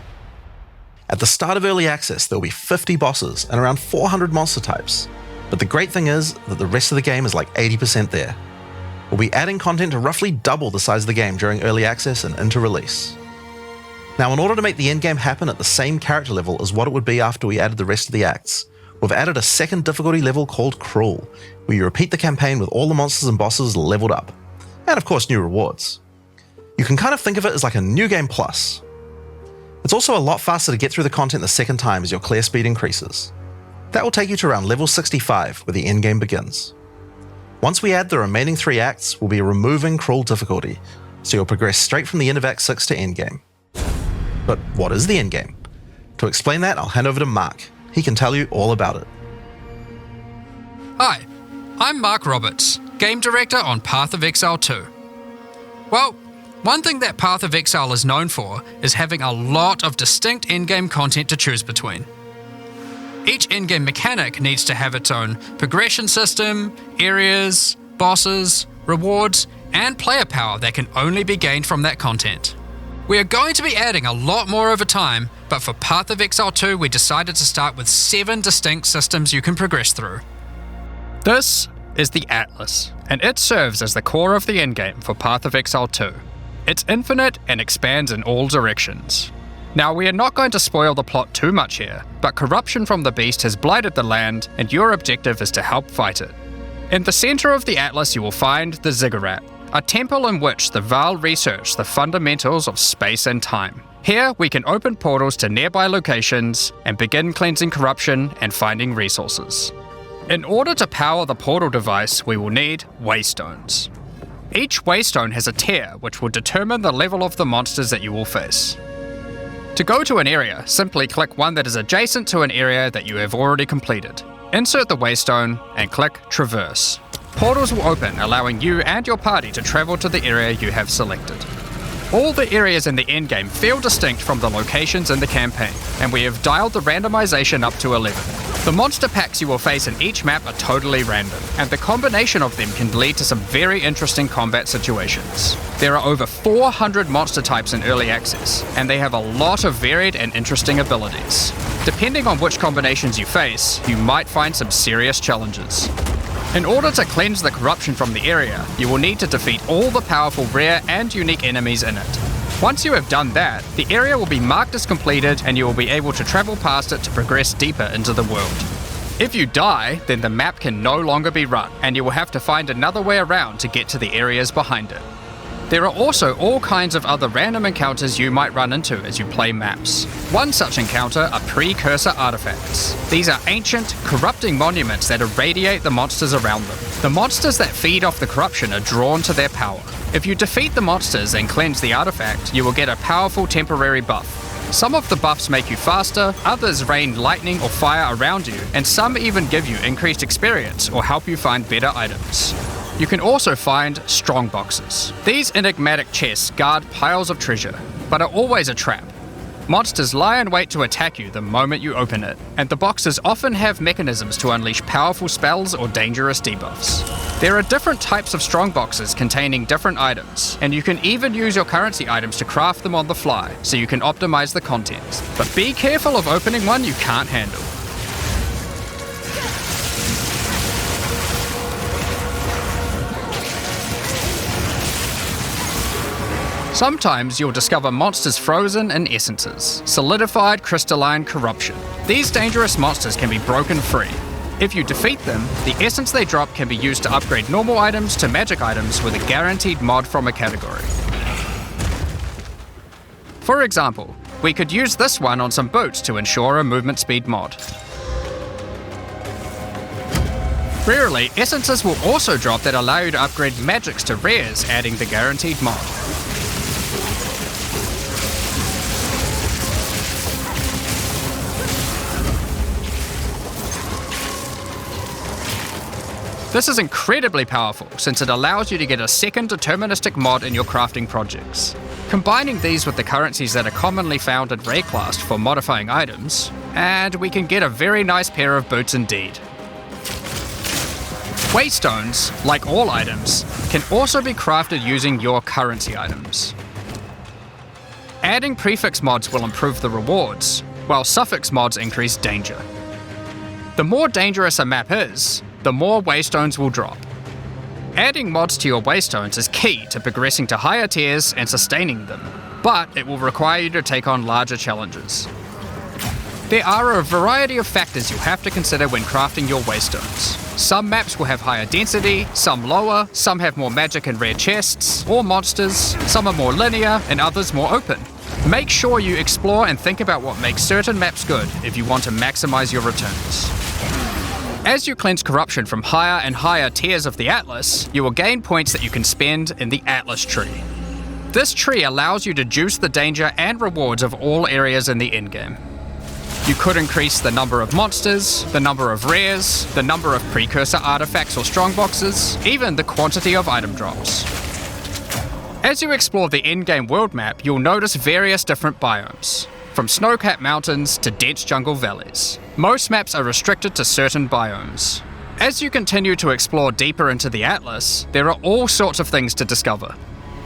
At the start of early access, there will be 50 bosses and around 400 monster types, but the great thing is that the rest of the game is like 80% there. We'll be adding content to roughly double the size of the game during early access and into release. Now, in order to make the endgame happen at the same character level as what it would be after we added the rest of the acts, we've added a second difficulty level called Cruel, where you repeat the campaign with all the monsters and bosses leveled up, and of course new rewards. You can kind of think of it as like a new game plus. It's also a lot faster to get through the content the second time as your clear speed increases. That will take you to around level 65 where the endgame begins. Once we add the remaining 3 acts, we'll be removing Cruel difficulty, so you'll progress straight from the end of Act 6 to endgame. But what is the endgame? To explain that, I'll hand over to Mark. He can tell you all about it. Hi, I'm Mark Roberts, Game Director on Path of Exile 2. Well, one thing that Path of Exile is known for is having a lot of distinct endgame content to choose between. Each endgame mechanic needs to have its own progression system, areas, bosses, rewards, and player power that can only be gained from that content. We are going to be adding a lot more over time, but for Path of Exile 2 we decided to start with 7 distinct systems you can progress through. This is the Atlas, and it serves as the core of the endgame for Path of Exile 2. It's infinite and expands in all directions. Now, we are not going to spoil the plot too much here, but corruption from the beast has blighted the land, and your objective is to help fight it. In the center of the Atlas you will find the Ziggurat, a temple in which the Vaal research the fundamentals of space and time. Here, we can open portals to nearby locations and begin cleansing corruption and finding resources. In order to power the portal device, we will need waystones. Each waystone has a tier which will determine the level of the monsters that you will face. To go to an area, simply click one that is adjacent to an area that you have already completed. Insert the waystone and click Traverse. Portals will open, allowing you and your party to travel to the area you have selected. All the areas in the endgame feel distinct from the locations in the campaign, and we have dialed the randomization up to 11. The monster packs you will face in each map are totally random, and the combination of them can lead to some very interesting combat situations. There are over 400 monster types in early access, and they have a lot of varied and interesting abilities. Depending on which combinations you face, you might find some serious challenges. In order to cleanse the corruption from the area, you will need to defeat all the powerful rare and unique enemies in it. Once you have done that, the area will be marked as completed and you will be able to travel past it to progress deeper into the world. If you die, then the map can no longer be run, and you will have to find another way around to get to the areas behind it. There are also all kinds of other random encounters you might run into as you play maps. One such encounter are precursor artifacts. These are ancient, corrupting monuments that irradiate the monsters around them. The monsters that feed off the corruption are drawn to their power. If you defeat the monsters and cleanse the artifact, you will get a powerful temporary buff. Some of the buffs make you faster, others rain lightning or fire around you, and some even give you increased experience or help you find better items. You can also find strong boxes. These enigmatic chests guard piles of treasure, but are always a trap. Monsters lie in wait to attack you the moment you open it, and the boxes often have mechanisms to unleash powerful spells or dangerous debuffs. There are different types of strong boxes containing different items, and you can even use your currency items to craft them on the fly, so you can optimize the contents. But be careful of opening one you can't handle. Sometimes you'll discover monsters frozen in essences, solidified crystalline corruption. These dangerous monsters can be broken free. If you defeat them, the essence they drop can be used to upgrade normal items to magic items with a guaranteed mod from a category. For example, we could use this one on some boots to ensure a movement speed mod. Rarely, essences will also drop that allow you to upgrade magics to rares, adding the guaranteed mod. This is incredibly powerful since it allows you to get a second deterministic mod in your crafting projects. Combining these with the currencies that are commonly found in Rayclast for modifying items, and we can get a very nice pair of boots indeed. Waystones, like all items, can also be crafted using your currency items. Adding prefix mods will improve the rewards, while suffix mods increase danger. The more dangerous a map is, the more waystones will drop. Adding mods to your waystones is key to progressing to higher tiers and sustaining them, but it will require you to take on larger challenges. There are a variety of factors you'll have to consider when crafting your waystones. Some maps will have higher density, some lower, some have more magic and rare chests, or monsters, some are more linear, and others more open. Make sure you explore and think about what makes certain maps good if you want to maximize your returns. As you cleanse corruption from higher and higher tiers of the Atlas, you will gain points that you can spend in the Atlas tree. This tree allows you to juice the danger and rewards of all areas in the endgame. You could increase the number of monsters, the number of rares, the number of precursor artifacts or strongboxes, even the quantity of item drops. As you explore the endgame world map, you'll notice various different biomes, from snow-capped mountains to dense jungle valleys. Most maps are restricted to certain biomes. As you continue to explore deeper into the Atlas, there are all sorts of things to discover.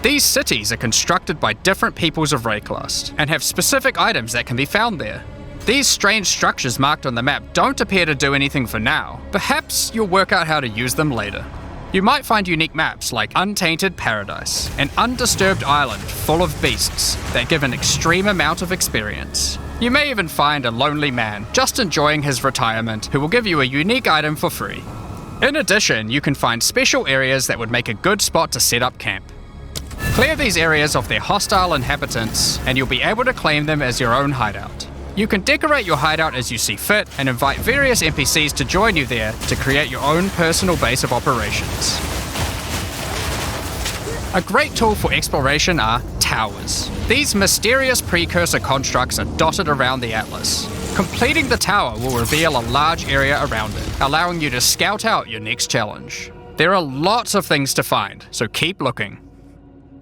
These cities are constructed by different peoples of Rayclast, and have specific items that can be found there. These strange structures marked on the map don't appear to do anything for now. Perhaps you'll work out how to use them later. You might find unique maps like Untainted Paradise, an undisturbed island full of beasts that give an extreme amount of experience. You may even find a lonely man just enjoying his retirement who will give you a unique item for free. In addition, you can find special areas that would make a good spot to set up camp. Clear these areas of their hostile inhabitants, and you'll be able to claim them as your own hideout. You can decorate your hideout as you see fit and invite various NPCs to join you there to create your own personal base of operations. A great tool for exploration are towers. These mysterious precursor constructs are dotted around the Atlas. Completing the tower will reveal a large area around it, allowing you to scout out your next challenge. There are lots of things to find, so keep looking.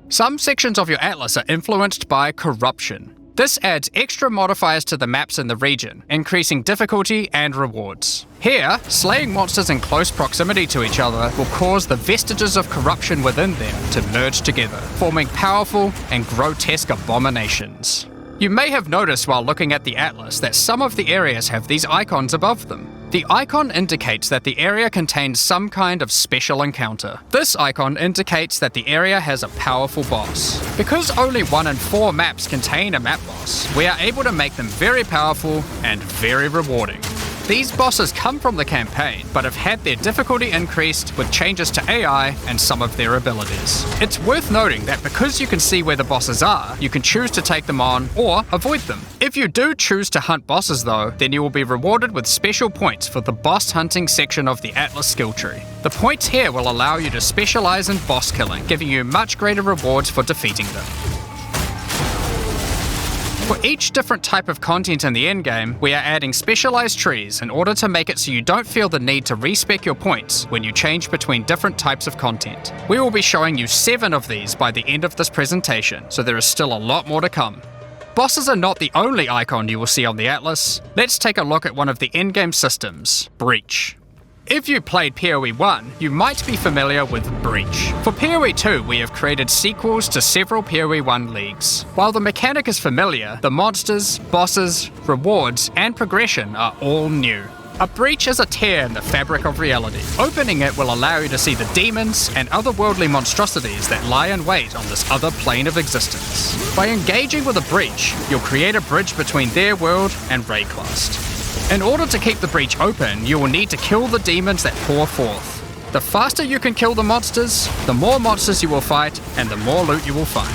Some sections of your Atlas are influenced by corruption. This adds extra modifiers to the maps in the region, increasing difficulty and rewards. Here, slaying monsters in close proximity to each other will cause the vestiges of corruption within them to merge together, forming powerful and grotesque abominations. You may have noticed while looking at the Atlas that some of the areas have these icons above them. The icon indicates that the area contains some kind of special encounter. This icon indicates that the area has a powerful boss. Because only 1 in 4 maps contain a map boss, we are able to make them very powerful and very rewarding. These bosses come from the campaign, but have had their difficulty increased with changes to AI and some of their abilities. It's worth noting that because you can see where the bosses are, you can choose to take them on or avoid them. If you do choose to hunt bosses though, then you will be rewarded with special points for the boss hunting section of the Atlas skill tree. The points here will allow you to specialize in boss killing, giving you much greater rewards for defeating them. For each different type of content in the endgame, we are adding specialized trees in order to make it so you don't feel the need to respec your points when you change between different types of content. We will be showing you 7 of these by the end of this presentation, so there is still a lot more to come. Bosses are not the only icon you will see on the Atlas. Let's take a look at one of the endgame systems, Breach. If you played POE1, you might be familiar with Breach. For POE2, we have created sequels to several POE1 leagues. While the mechanic is familiar, the monsters, bosses, rewards, and progression are all new. A breach is a tear in the fabric of reality. Opening it will allow you to see the demons and otherworldly monstrosities that lie in wait on this other plane of existence. By engaging with a breach, you'll create a bridge between their world and Rayclast. In order to keep the breach open, you will need to kill the demons that pour forth. The faster you can kill the monsters, the more monsters you will fight, and the more loot you will find.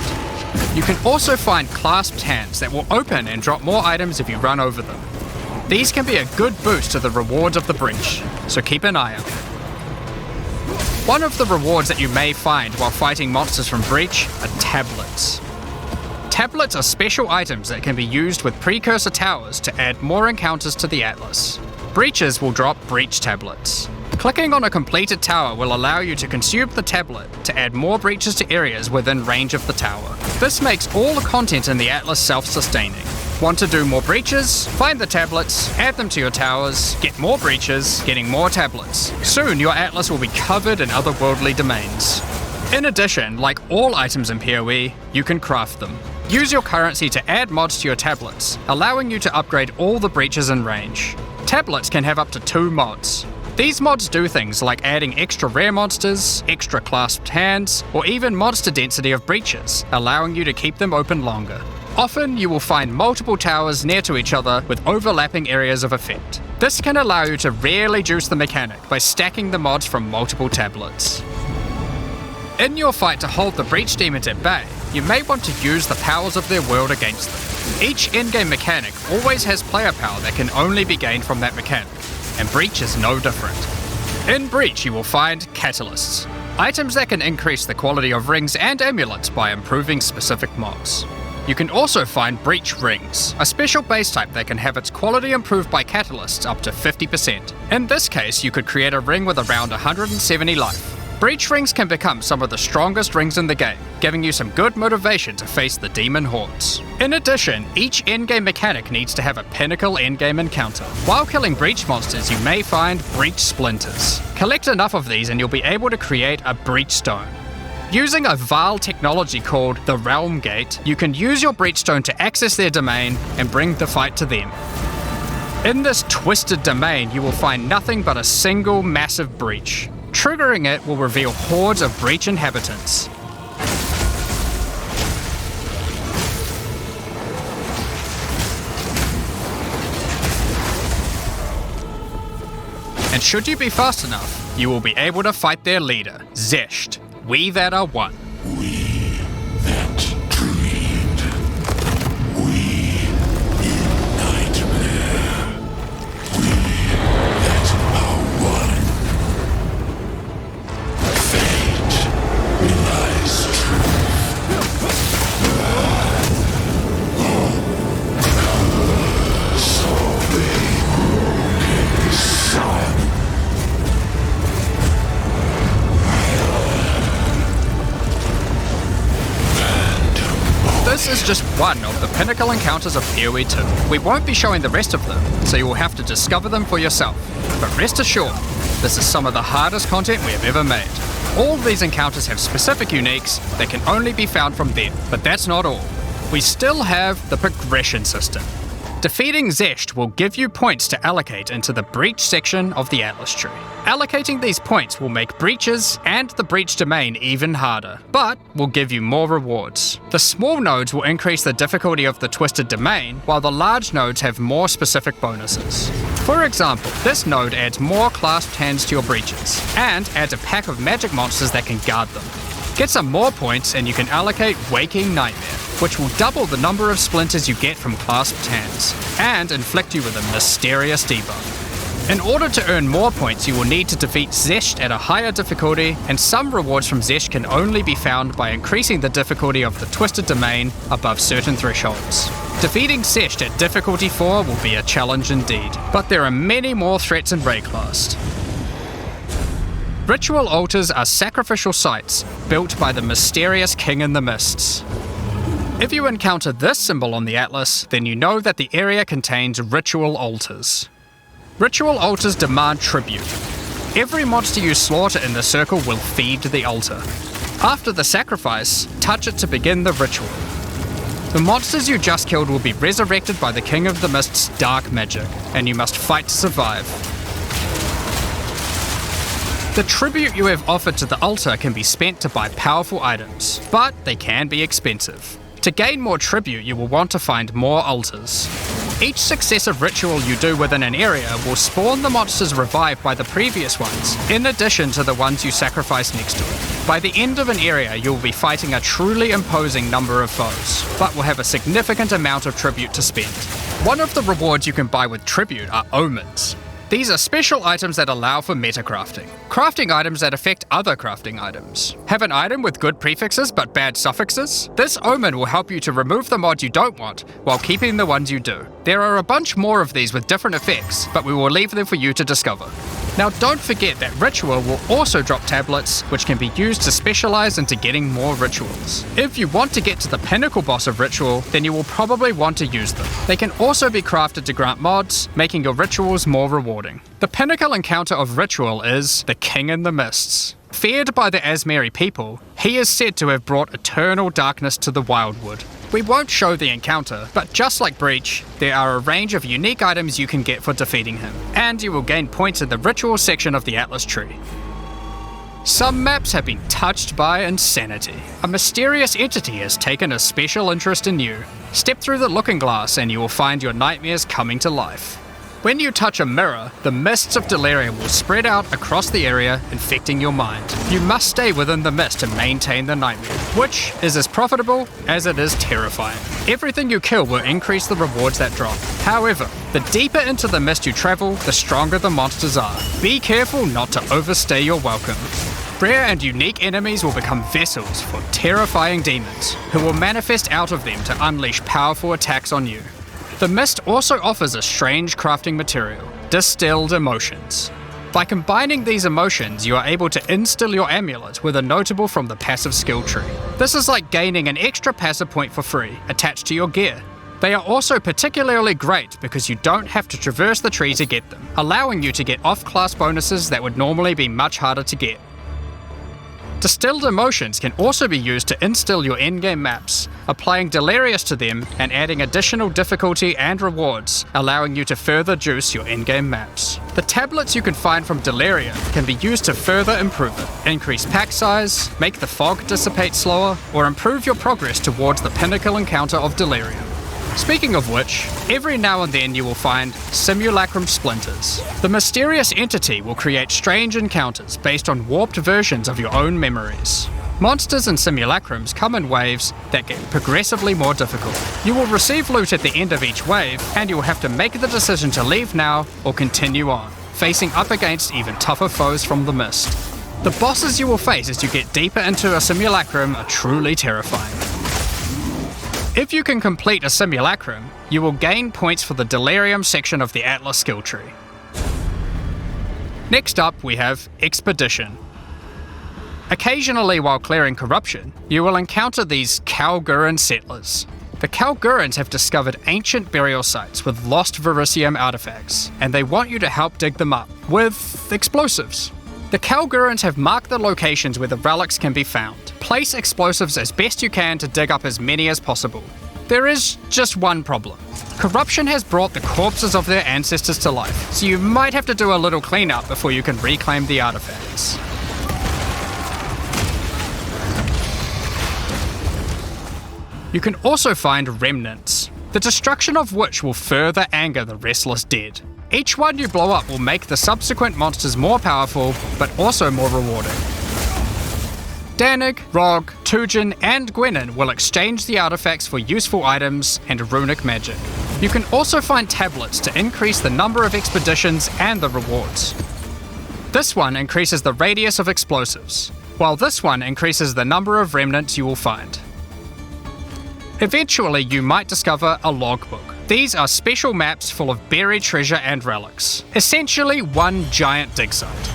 You can also find clasped hands that will open and drop more items if you run over them. These can be a good boost to the rewards of the breach, so keep an eye out. One of the rewards that you may find while fighting monsters from Breach are tablets. Tablets are special items that can be used with precursor towers to add more encounters to the Atlas. Breaches will drop Breach tablets. Clicking on a completed tower will allow you to consume the tablet to add more breaches to areas within range of the tower. This makes all the content in the Atlas self-sustaining. Want to do more breaches? Find the tablets, add them to your towers, get more breaches, getting more tablets. Soon your Atlas will be covered in otherworldly domains. In addition, like all items in PoE, you can craft them. Use your currency to add mods to your tablets, allowing you to upgrade all the breaches in range. Tablets can have up to 2 mods. These mods do things like adding extra rare monsters, extra clasped hands, or even monster density of breaches, allowing you to keep them open longer. Often you will find multiple towers near to each other with overlapping areas of effect. This can allow you to rarely juice the mechanic by stacking the mods from multiple tablets. In your fight to hold the breach demons at bay, you may want to use the powers of their world against them. Each endgame mechanic always has player power that can only be gained from that mechanic, and Breach is no different. In Breach you will find catalysts, items that can increase the quality of rings and amulets by improving specific mods. You can also find Breach Rings, a special base type that can have its quality improved by catalysts up to 50%. In this case, you could create a ring with around 170 life. Breach Rings can become some of the strongest rings in the game, giving you some good motivation to face the demon hordes. In addition, each endgame mechanic needs to have a pinnacle endgame encounter. While killing Breach monsters, you may find Breach Splinters. Collect enough of these and you'll be able to create a Breach Stone. Using a Vaal technology called the Realm Gate, you can use your Breach Stone to access their domain and bring the fight to them. In this twisted domain, you will find nothing but a single massive breach. Triggering it will reveal hordes of Breach inhabitants. And should you be fast enough, you will be able to fight their leader, Zesht. We that are one. We that dreamed. We in nightmare. We that are one. Fate belies truth. So they sun. This is just one of the pinnacle encounters of POE2. We won't be showing the rest of them, so you will have to discover them for yourself. But rest assured, this is some of the hardest content we have ever made. All these encounters have specific uniques that can only be found from them, but that's not all. We still have the progression system. Defeating Zesht will give you points to allocate into the Breach section of the Atlas tree. Allocating these points will make breaches and the Breach domain even harder, but will give you more rewards. The small nodes will increase the difficulty of the Twisted Domain, while the large nodes have more specific bonuses. For example, this node adds more clasped hands to your breaches, and adds a pack of magic monsters that can guard them. Get some more points and you can allocate Waking Nightmare, which will double the number of splinters you get from clasped hands, and inflict you with a mysterious debuff. In order to earn more points, you will need to defeat Zesht at a higher difficulty, and some rewards from Zesht can only be found by increasing the difficulty of the Twisted Domain above certain thresholds. Defeating Zesht at difficulty 4 will be a challenge indeed, but there are many more threats in Rayclast. Ritual altars are sacrificial sites built by the mysterious King in the Mists. If you encounter this symbol on the Atlas, then you know that the area contains ritual altars. Ritual altars demand tribute. Every monster you slaughter in the circle will feed the altar. After the sacrifice, touch it to begin the ritual. The monsters you just killed will be resurrected by the King of the Mist's dark magic, and you must fight to survive. The tribute you have offered to the altar can be spent to buy powerful items, but they can be expensive. To gain more tribute, you will want to find more altars. Each successive ritual you do within an area will spawn the monsters revived by the previous ones, in addition to the ones you sacrifice next to it. By the end of an area, you'll be fighting a truly imposing number of foes, but will have a significant amount of tribute to spend. One of the rewards you can buy with tribute are omens. These are special items that allow for meta crafting. Crafting items that affect other crafting items. Have an item with good prefixes but bad suffixes? This omen will help you to remove the mods you don't want while keeping the ones you do. There are a bunch more of these with different effects, but we will leave them for you to discover. Now don't forget that Ritual will also drop tablets, which can be used to specialize into getting more rituals. If you want to get to the pinnacle boss of Ritual, then you will probably want to use them. They can also be crafted to grant mods, making your rituals more rewarding. The pinnacle encounter of Ritual is the King in the Mists. Feared by the Asmeri people, he is said to have brought eternal darkness to the Wildwood. We won't show the encounter, but just like Breach, there are a range of unique items you can get for defeating him, and you will gain points in the ritual section of the Atlas tree. Some maps have been touched by insanity. A mysterious entity has taken a special interest in you. Step through the looking glass and you will find your nightmares coming to life. When you touch a mirror, the mists of delirium will spread out across the area, infecting your mind. You must stay within the mist to maintain the nightmare, which is as profitable as it is terrifying. Everything you kill will increase the rewards that drop. However, the deeper into the mist you travel, the stronger the monsters are. Be careful not to overstay your welcome. Rare and unique enemies will become vessels for terrifying demons, who will manifest out of them to unleash powerful attacks on you. The mist also offers a strange crafting material, distilled emotions. By combining these emotions, you are able to instill your amulet with a notable from the passive skill tree. This is like gaining an extra passive point for free, attached to your gear. They are also particularly great because you don't have to traverse the tree to get them, allowing you to get off-class bonuses that would normally be much harder to get. Distilled emotions can also be used to instill your endgame maps, applying Delirious to them and adding additional difficulty and rewards, allowing you to further juice your endgame maps. The tablets you can find from Delirium can be used to further improve it, increase pack size, make the fog dissipate slower, or improve your progress towards the pinnacle encounter of Delirium. Speaking of which, every now and then you will find simulacrum splinters. The mysterious entity will create strange encounters based on warped versions of your own memories. Monsters and simulacrums come in waves that get progressively more difficult. You will receive loot at the end of each wave, and you will have to make the decision to leave now or continue on, facing up against even tougher foes from the mist. The bosses you will face as you get deeper into a simulacrum are truly terrifying. If you can complete a simulacrum, you will gain points for the Delirium section of the Atlas skill tree. Next up, we have Expedition. Occasionally, while clearing corruption, you will encounter these Kalguran settlers. The Kalgurans have discovered ancient burial sites with lost Verisium artifacts, and they want you to help dig them up with explosives. The Kalgurans have marked the locations where the relics can be found. Place explosives as best you can to dig up as many as possible. There is just one problem. Corruption has brought the corpses of their ancestors to life, so you might have to do a little cleanup before you can reclaim the artifacts. You can also find remnants, the destruction of which will further anger the restless dead. Each one you blow up will make the subsequent monsters more powerful, but also more rewarding. Danig, Rog, Tujin, and Gwenin will exchange the artifacts for useful items and runic magic. You can also find tablets to increase the number of expeditions and the rewards. This one increases the radius of explosives, while this one increases the number of remnants you will find. Eventually, you might discover a logbook. These are special maps full of buried treasure and relics, essentially one giant dig site.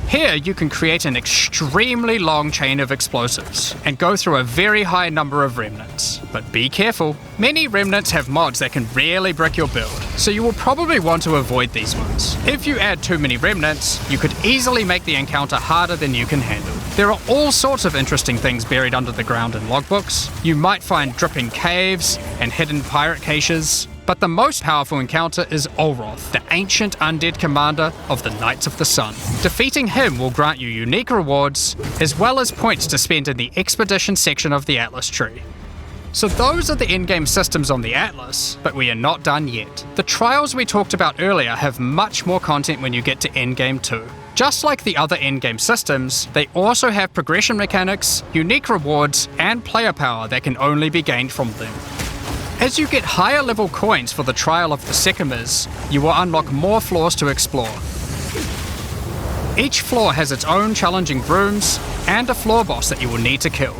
Here you can create an extremely long chain of explosives and go through a very high number of remnants. But be careful, many remnants have mods that can really brick your build, so you will probably want to avoid these ones. If you add too many remnants, you could easily make the encounter harder than you can handle. There are all sorts of interesting things buried under the ground in logbooks. You might find dripping caves and hidden pirate caches, but the most powerful encounter is Olroth, the ancient undead commander of the Knights of the Sun. Defeating him will grant you unique rewards, as well as points to spend in the expedition section of the Atlas tree. So those are the in-game systems on the Atlas, but we are not done yet. The trials we talked about earlier have much more content when you get to Endgame 2. Just like the other endgame systems, they also have progression mechanics, unique rewards, and player power that can only be gained from them. As you get higher level coins for the Trial of the Sycamores, you will unlock more floors to explore. Each floor has its own challenging rooms, and a floor boss that you will need to kill.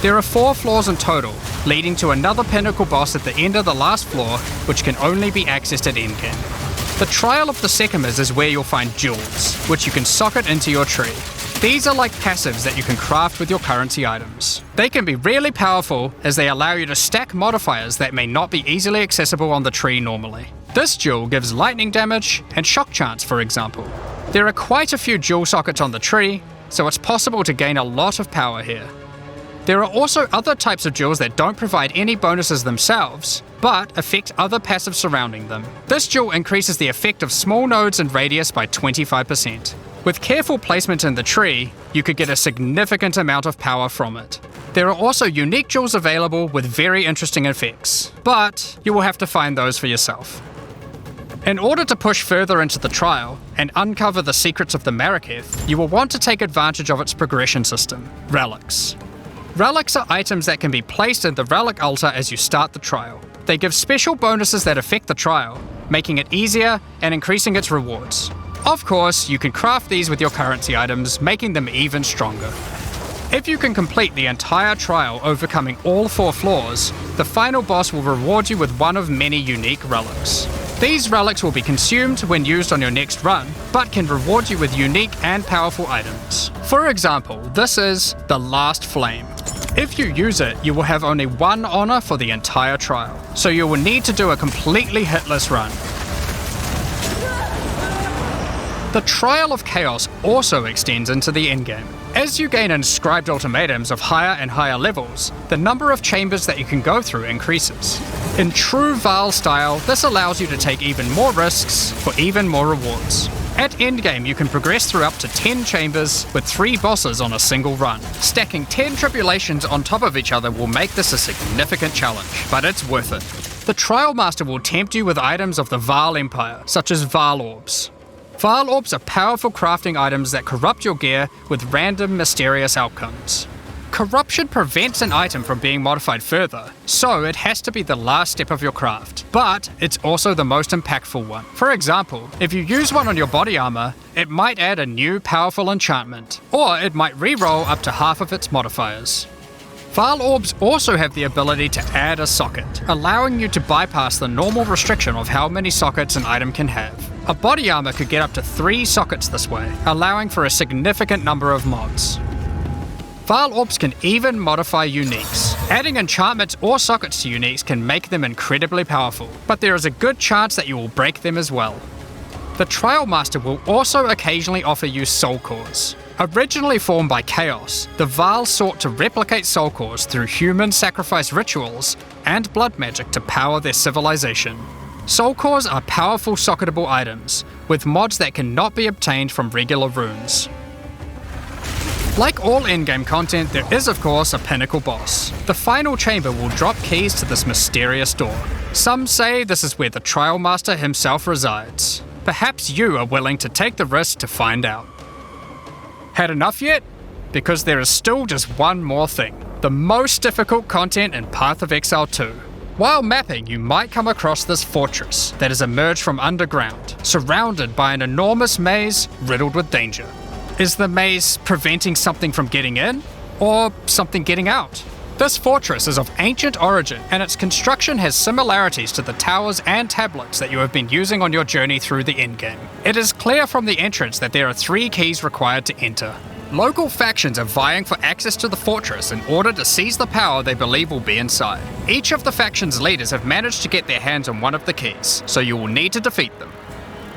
There are 4 floors in total, leading to another pinnacle boss at the end of the last floor, which can only be accessed at endgame. The Trial of the Sycamores is where you'll find jewels, which you can socket into your tree. These are like passives that you can craft with your currency items. They can be really powerful as they allow you to stack modifiers that may not be easily accessible on the tree normally. This jewel gives lightning damage and shock chance, for example. There are quite a few jewel sockets on the tree, so it's possible to gain a lot of power here. There are also other types of jewels that don't provide any bonuses themselves, but affect other passives surrounding them. This jewel increases the effect of small nodes and radius by 25%. With careful placement in the tree, you could get a significant amount of power from it. There are also unique jewels available with very interesting effects, but you will have to find those for yourself. In order to push further into the trial and uncover the secrets of the Marraketh, you will want to take advantage of its progression system, relics. Relics are items that can be placed in the relic altar as you start the trial. They give special bonuses that affect the trial, making it easier and increasing its rewards. Of course, you can craft these with your currency items, making them even stronger. If you can complete the entire trial overcoming all 4 floors, the final boss will reward you with one of many unique relics. These relics will be consumed when used on your next run, but can reward you with unique and powerful items. For example, this is the Last Flame. If you use it, you will have only 1 honor for the entire trial, so you will need to do a completely hitless run. The Trial of Chaos also extends into the endgame. As you gain inscribed ultimatums of higher and higher levels, the number of chambers that you can go through increases. In true Vaal style, this allows you to take even more risks for even more rewards. At endgame, you can progress through up to 10 chambers with 3 bosses on a single run. Stacking 10 tribulations on top of each other will make this a significant challenge, but it's worth it. The Trial Master will tempt you with items of the Vaal Empire, such as Vaal Orbs. Vaal Orbs are powerful crafting items that corrupt your gear with random, mysterious outcomes. Corruption prevents an item from being modified further, so it has to be the last step of your craft, but it's also the most impactful one. For example, if you use one on your body armor, it might add a new powerful enchantment, or it might re-roll up to half of its modifiers. Vaal Orbs also have the ability to add a socket, allowing you to bypass the normal restriction of how many sockets an item can have. A body armor could get up to 3 sockets this way, allowing for a significant number of mods. Vaal Orbs can even modify uniques. Adding enchantments or sockets to uniques can make them incredibly powerful, but there is a good chance that you will break them as well. The Trial Master will also occasionally offer you soul cores. Originally formed by Chaos, the Vaal sought to replicate soul cores through human sacrifice rituals and blood magic to power their civilization. Soul cores are powerful socketable items, with mods that cannot be obtained from regular runes. Like all endgame content, there is of course a pinnacle boss. The final chamber will drop keys to this mysterious door. Some say this is where the Trial Master himself resides. Perhaps you are willing to take the risk to find out. Had enough yet? Because there is still just one more thing. The most difficult content in Path of Exile 2. While mapping, you might come across this fortress that has emerged from underground, surrounded by an enormous maze riddled with danger. Is the maze preventing something from getting in, or something getting out? This fortress is of ancient origin, and its construction has similarities to the towers and tablets that you have been using on your journey through the endgame. It is clear from the entrance that there are 3 keys required to enter. Local factions are vying for access to the fortress in order to seize the power they believe will be inside. Each of the faction's leaders have managed to get their hands on one of the keys, so you will need to defeat them.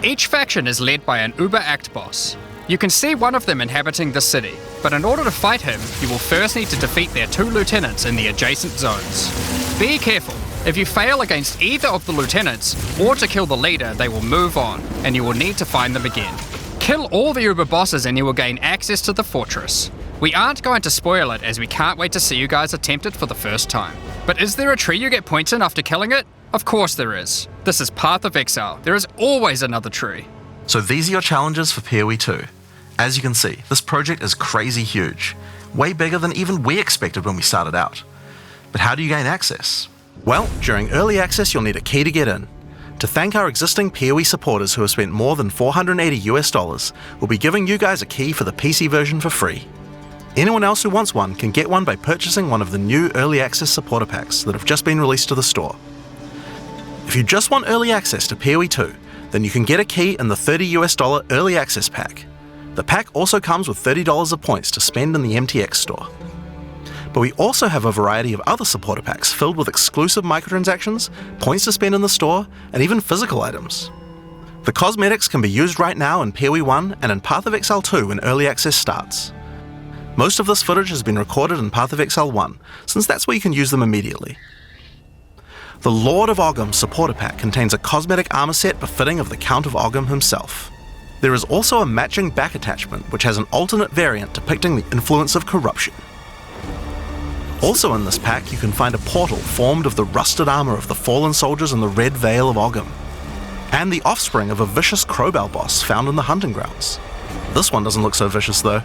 Each faction is led by an Uber-Act boss. You can see one of them inhabiting the city, but in order to fight him, you will first need to defeat their 2 lieutenants in the adjacent zones. Be careful. If you fail against either of the lieutenants, or to kill the leader, they will move on, and you will need to find them again. Kill all the Uber bosses and you will gain access to the fortress. We aren't going to spoil it as we can't wait to see you guys attempt it for the first time. But is there a tree you get points in after killing it? Of course there is. This is Path of Exile. There is always another tree. So these are your challenges for POE2. As you can see, this project is crazy huge, way bigger than even we expected when we started out. But how do you gain access? Well, during early access you'll need a key to get in. To thank our existing POE supporters who have spent more than $480, we'll be giving you guys a key for the PC version for free. Anyone else who wants one can get one by purchasing one of the new early access supporter packs that have just been released to the store. If you just want early access to POE2, then you can get a key in the $30 early access pack. The pack also comes with $30 of points to spend in the MTX store. But we also have a variety of other supporter packs filled with exclusive microtransactions, points to spend in the store, and even physical items. The cosmetics can be used right now in POE1 and in Path of Exile 2 when early access starts. Most of this footage has been recorded in Path of Exile 1, since that's where you can use them immediately. The Lord of Ogham supporter pack contains a cosmetic armor set befitting of the Count of Ogham himself. There is also a matching back attachment which has an alternate variant depicting the influence of corruption. Also in this pack you can find a portal formed of the rusted armor of the fallen soldiers in the Red Vale of Ogham, and the offspring of a vicious Crowbell boss found in the hunting grounds. This one doesn't look so vicious though.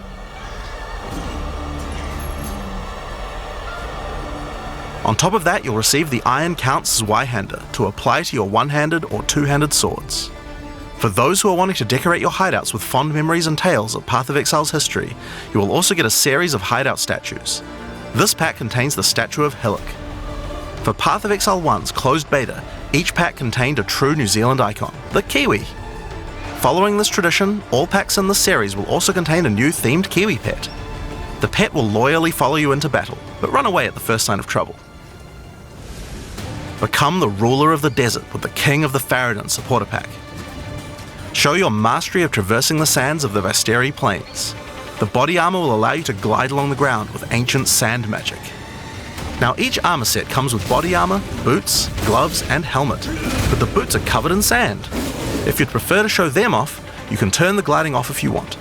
On top of that, you'll receive the Iron Count's Zweihander to apply to your one-handed or two-handed swords. For those who are wanting to decorate your hideouts with fond memories and tales of Path of Exile's history, you will also get a series of hideout statues. This pack contains the statue of Hillock. For Path of Exile 1's closed beta, each pack contained a true New Zealand icon, the Kiwi. Following this tradition, all packs in this series will also contain a new themed Kiwi pet. The pet will loyally follow you into battle, but run away at the first sign of trouble. Become the ruler of the desert with the King of the Farad'n supporter pack. Show your mastery of traversing the sands of the Vasteri Plains. The body armor will allow you to glide along the ground with ancient sand magic. Now each armor set comes with body armor, boots, gloves and helmet, but the boots are covered in sand. If you'd prefer to show them off, you can turn the gliding off if you want.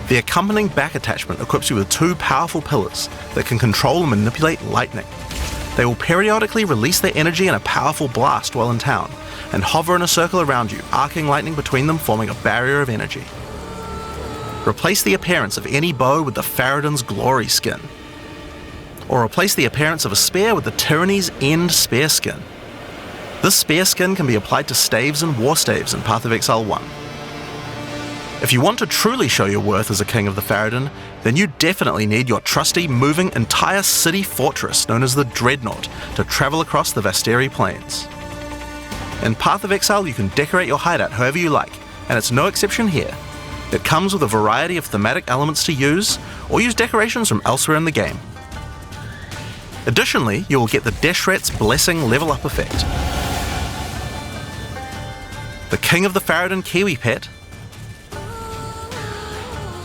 The accompanying back attachment equips you with two powerful pillars that can control and manipulate lightning. They will periodically release their energy in a powerful blast while in town, and hover in a circle around you, arcing lightning between them, forming a barrier of energy. Replace the appearance of any bow with the Farad'n's Glory skin, or replace the appearance of a spear with the Tyranny's End spear skin. This spear skin can be applied to staves and war staves in Path of Exile 1. If you want to truly show your worth as a King of the Farad'n, then you definitely need your trusty, moving, entire city fortress known as the Dreadnought to travel across the Vasteri Plains. In Path of Exile you can decorate your hideout however you like, and it's no exception here. It comes with a variety of thematic elements to use, or use decorations from elsewhere in the game. Additionally, you will get the Deshret's Blessing level up effect, the King of the Farad'n Kiwi pet,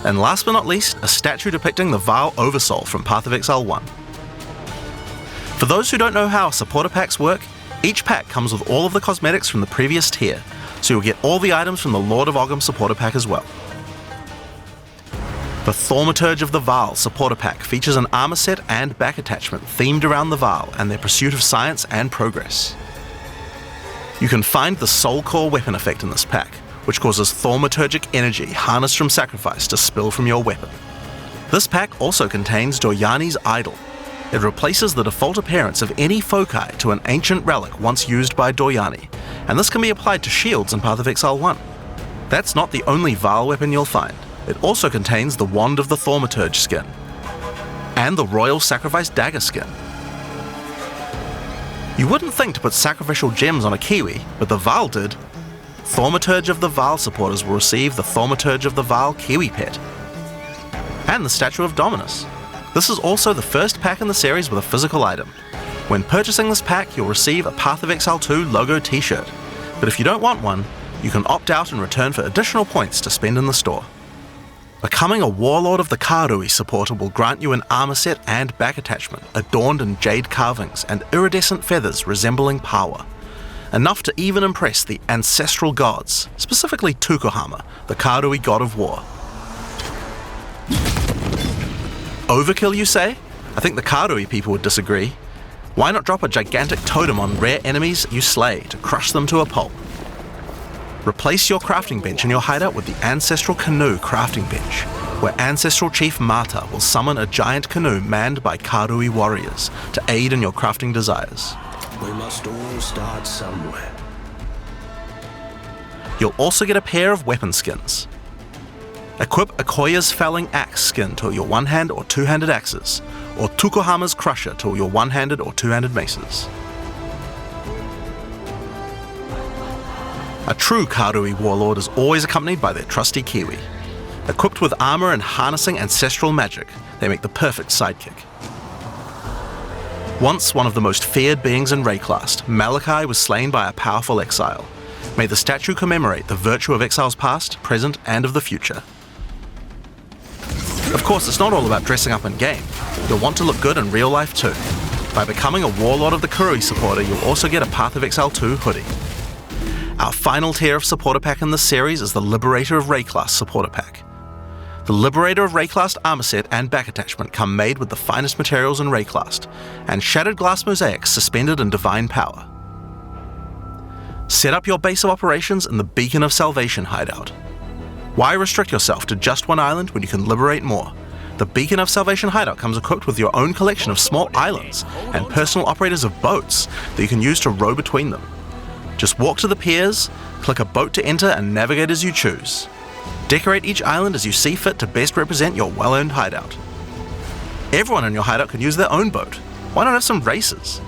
and last but not least, a statue depicting the Vaal Oversoul from Path of Exile 1. For those who don't know how supporter packs work, each pack comes with all of the cosmetics from the previous tier, so you'll get all the items from the Lord of Ogham supporter pack as well. The Thaumaturge of the Vaal supporter pack features an armor set and back attachment themed around the Vaal and their pursuit of science and progress. You can find the Soul Core weapon effect in this pack, which causes thaumaturgic energy harnessed from sacrifice to spill from your weapon. This pack also contains Doryani's Idol. It replaces the default appearance of any foci to an ancient relic once used by Doryani, and this can be applied to shields in Path of Exile 1. That's not the only Vaal weapon you'll find. It also contains the Wand of the Thaumaturge skin, and the Royal Sacrifice Dagger skin. You wouldn't think to put sacrificial gems on a Kiwi, but the Vaal did. Thaumaturge of the Vaal supporters will receive the Thaumaturge of the Vaal Kiwi pet, and the Statue of Dominus. This is also the first pack in the series with a physical item. When purchasing this pack, you'll receive a Path of Exile 2 logo t-shirt, but if you don't want one, you can opt out in return for additional points to spend in the store. Becoming a Warlord of the Karui supporter will grant you an armor set and back attachment adorned in jade carvings and iridescent feathers resembling Pawa. enough to even impress the ancestral gods, specifically Tukohama, the Karui god of war. Overkill, you say? I think the Karui people would disagree. Why not drop a gigantic totem on rare enemies you slay to crush them to a pulp? Replace your crafting bench in your hideout with the Ancestral Canoe crafting bench, where Ancestral Chief Mata will summon a giant canoe manned by Karui warriors to aid in your crafting desires. We must all start somewhere. You'll also get a pair of weapon skins. Equip Akoya's Felling Axe skin to your one-hand or two-handed axes, or Tukohama's Crusher to your one-handed or two-handed maces. A true Karui warlord is always accompanied by their trusty Kiwi. Equipped with armor and harnessing ancestral magic, they make the perfect sidekick. Once one of the most feared beings in Rayclast, Malachi was slain by a powerful exile. May the statue commemorate the virtue of exiles past, present, and of the future. Of course, it's not all about dressing up in game. You'll want to look good in real life too. By becoming a Warlord of the Kurui supporter, you'll also get a Path of Exile 2 hoodie. Our final tier of supporter pack in this series is the Liberator of Rayclast supporter pack. The Liberator of Rayclast armor set and back attachment come made with the finest materials in Rayclast, and shattered glass mosaics suspended in divine power. Set up your base of operations in the Beacon of Salvation hideout. Why restrict yourself to just one island when you can liberate more? The Beacon of Salvation hideout comes equipped with your own collection of small islands and personal operators of boats that you can use to row between them. Just walk to the piers, click a boat to enter and navigate as you choose. Decorate each island as you see fit to best represent your well-earned hideout. Everyone in your hideout can use their own boat. Why not have some races?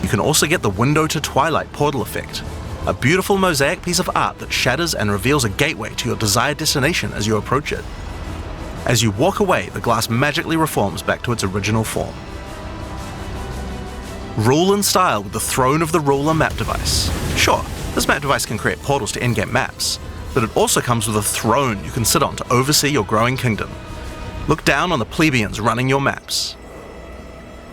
You can also get the Window to Twilight portal effect, a beautiful mosaic piece of art that shatters and reveals a gateway to your desired destination as you approach it. As you walk away, the glass magically reforms back to its original form. Rule in style with the Throne of the Ruler map device. Sure, this map device can create portals to endgame maps, but it also comes with a throne you can sit on to oversee your growing kingdom. Look down on the plebeians running your maps.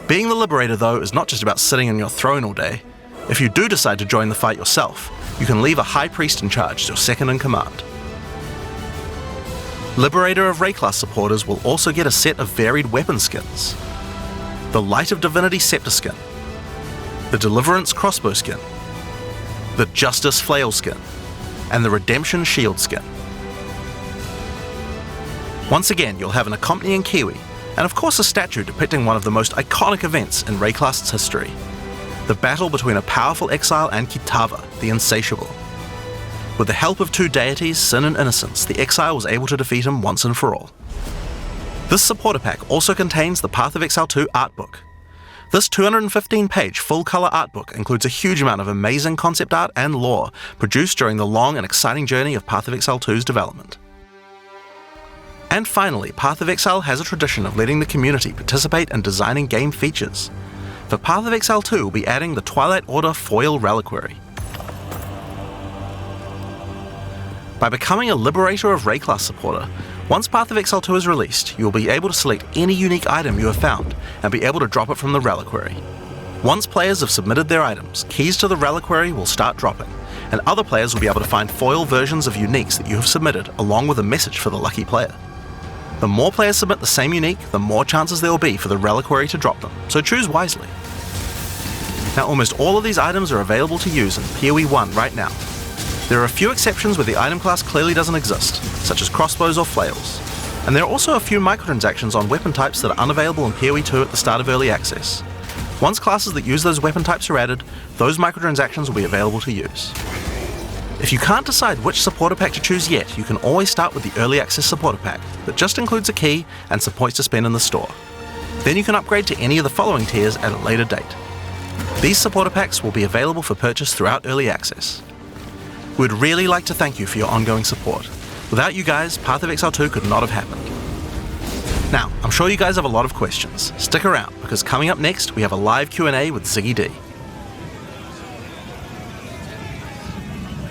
Being the Liberator, though, is not just about sitting on your throne all day. If you do decide to join the fight yourself, you can leave a High Priest in charge as your second in command. Liberator of Rayclast supporters will also get a set of varied weapon skins. The Light of Divinity Scepter skin, the Deliverance Crossbow skin, the Justice Flail skin, and the Redemption Shield skin. Once again, you'll have an accompanying Kiwi, and of course a statue depicting one of the most iconic events in Rayclast's history, the battle between a powerful exile and Kitava, the Insatiable. With the help of two deities, Sin and Innocence, the exile was able to defeat him once and for all. This supporter pack also contains the Path of Exile 2 art book. This 215-page full-colour art book includes a huge amount of amazing concept art and lore produced during the long and exciting journey of Path of Exile 2's development. And finally, Path of Exile has a tradition of letting the community participate in designing game features. For Path of Exile 2, we'll be adding the Twilight Order Foil Reliquary. By becoming a Liberator of Rayclast supporter, once Path of Exile 2 is released, you will be able to select any unique item you have found and be able to drop it from the Reliquary. Once players have submitted their items, keys to the Reliquary will start dropping, and other players will be able to find foil versions of uniques that you have submitted along with a message for the lucky player. The more players submit the same unique, the more chances there will be for the Reliquary to drop them, so choose wisely. Now, almost all of these items are available to use in POE1 right now. There are a few exceptions where the item class clearly doesn't exist, such as crossbows or flails, and there are also a few microtransactions on weapon types that are unavailable in POE2 at the start of early access. Once classes that use those weapon types are added, those microtransactions will be available to use. If you can't decide which supporter pack to choose yet, you can always start with the early access supporter pack that just includes a key and some points to spend in the store. Then you can upgrade to any of the following tiers at a later date. These supporter packs will be available for purchase throughout early access. We'd really like to thank you for your ongoing support. Without you guys, Path of Exile 2 could not have happened. Now, I'm sure you guys have a lot of questions. Stick around, because coming up next, we have a live Q&A with Ziggy D.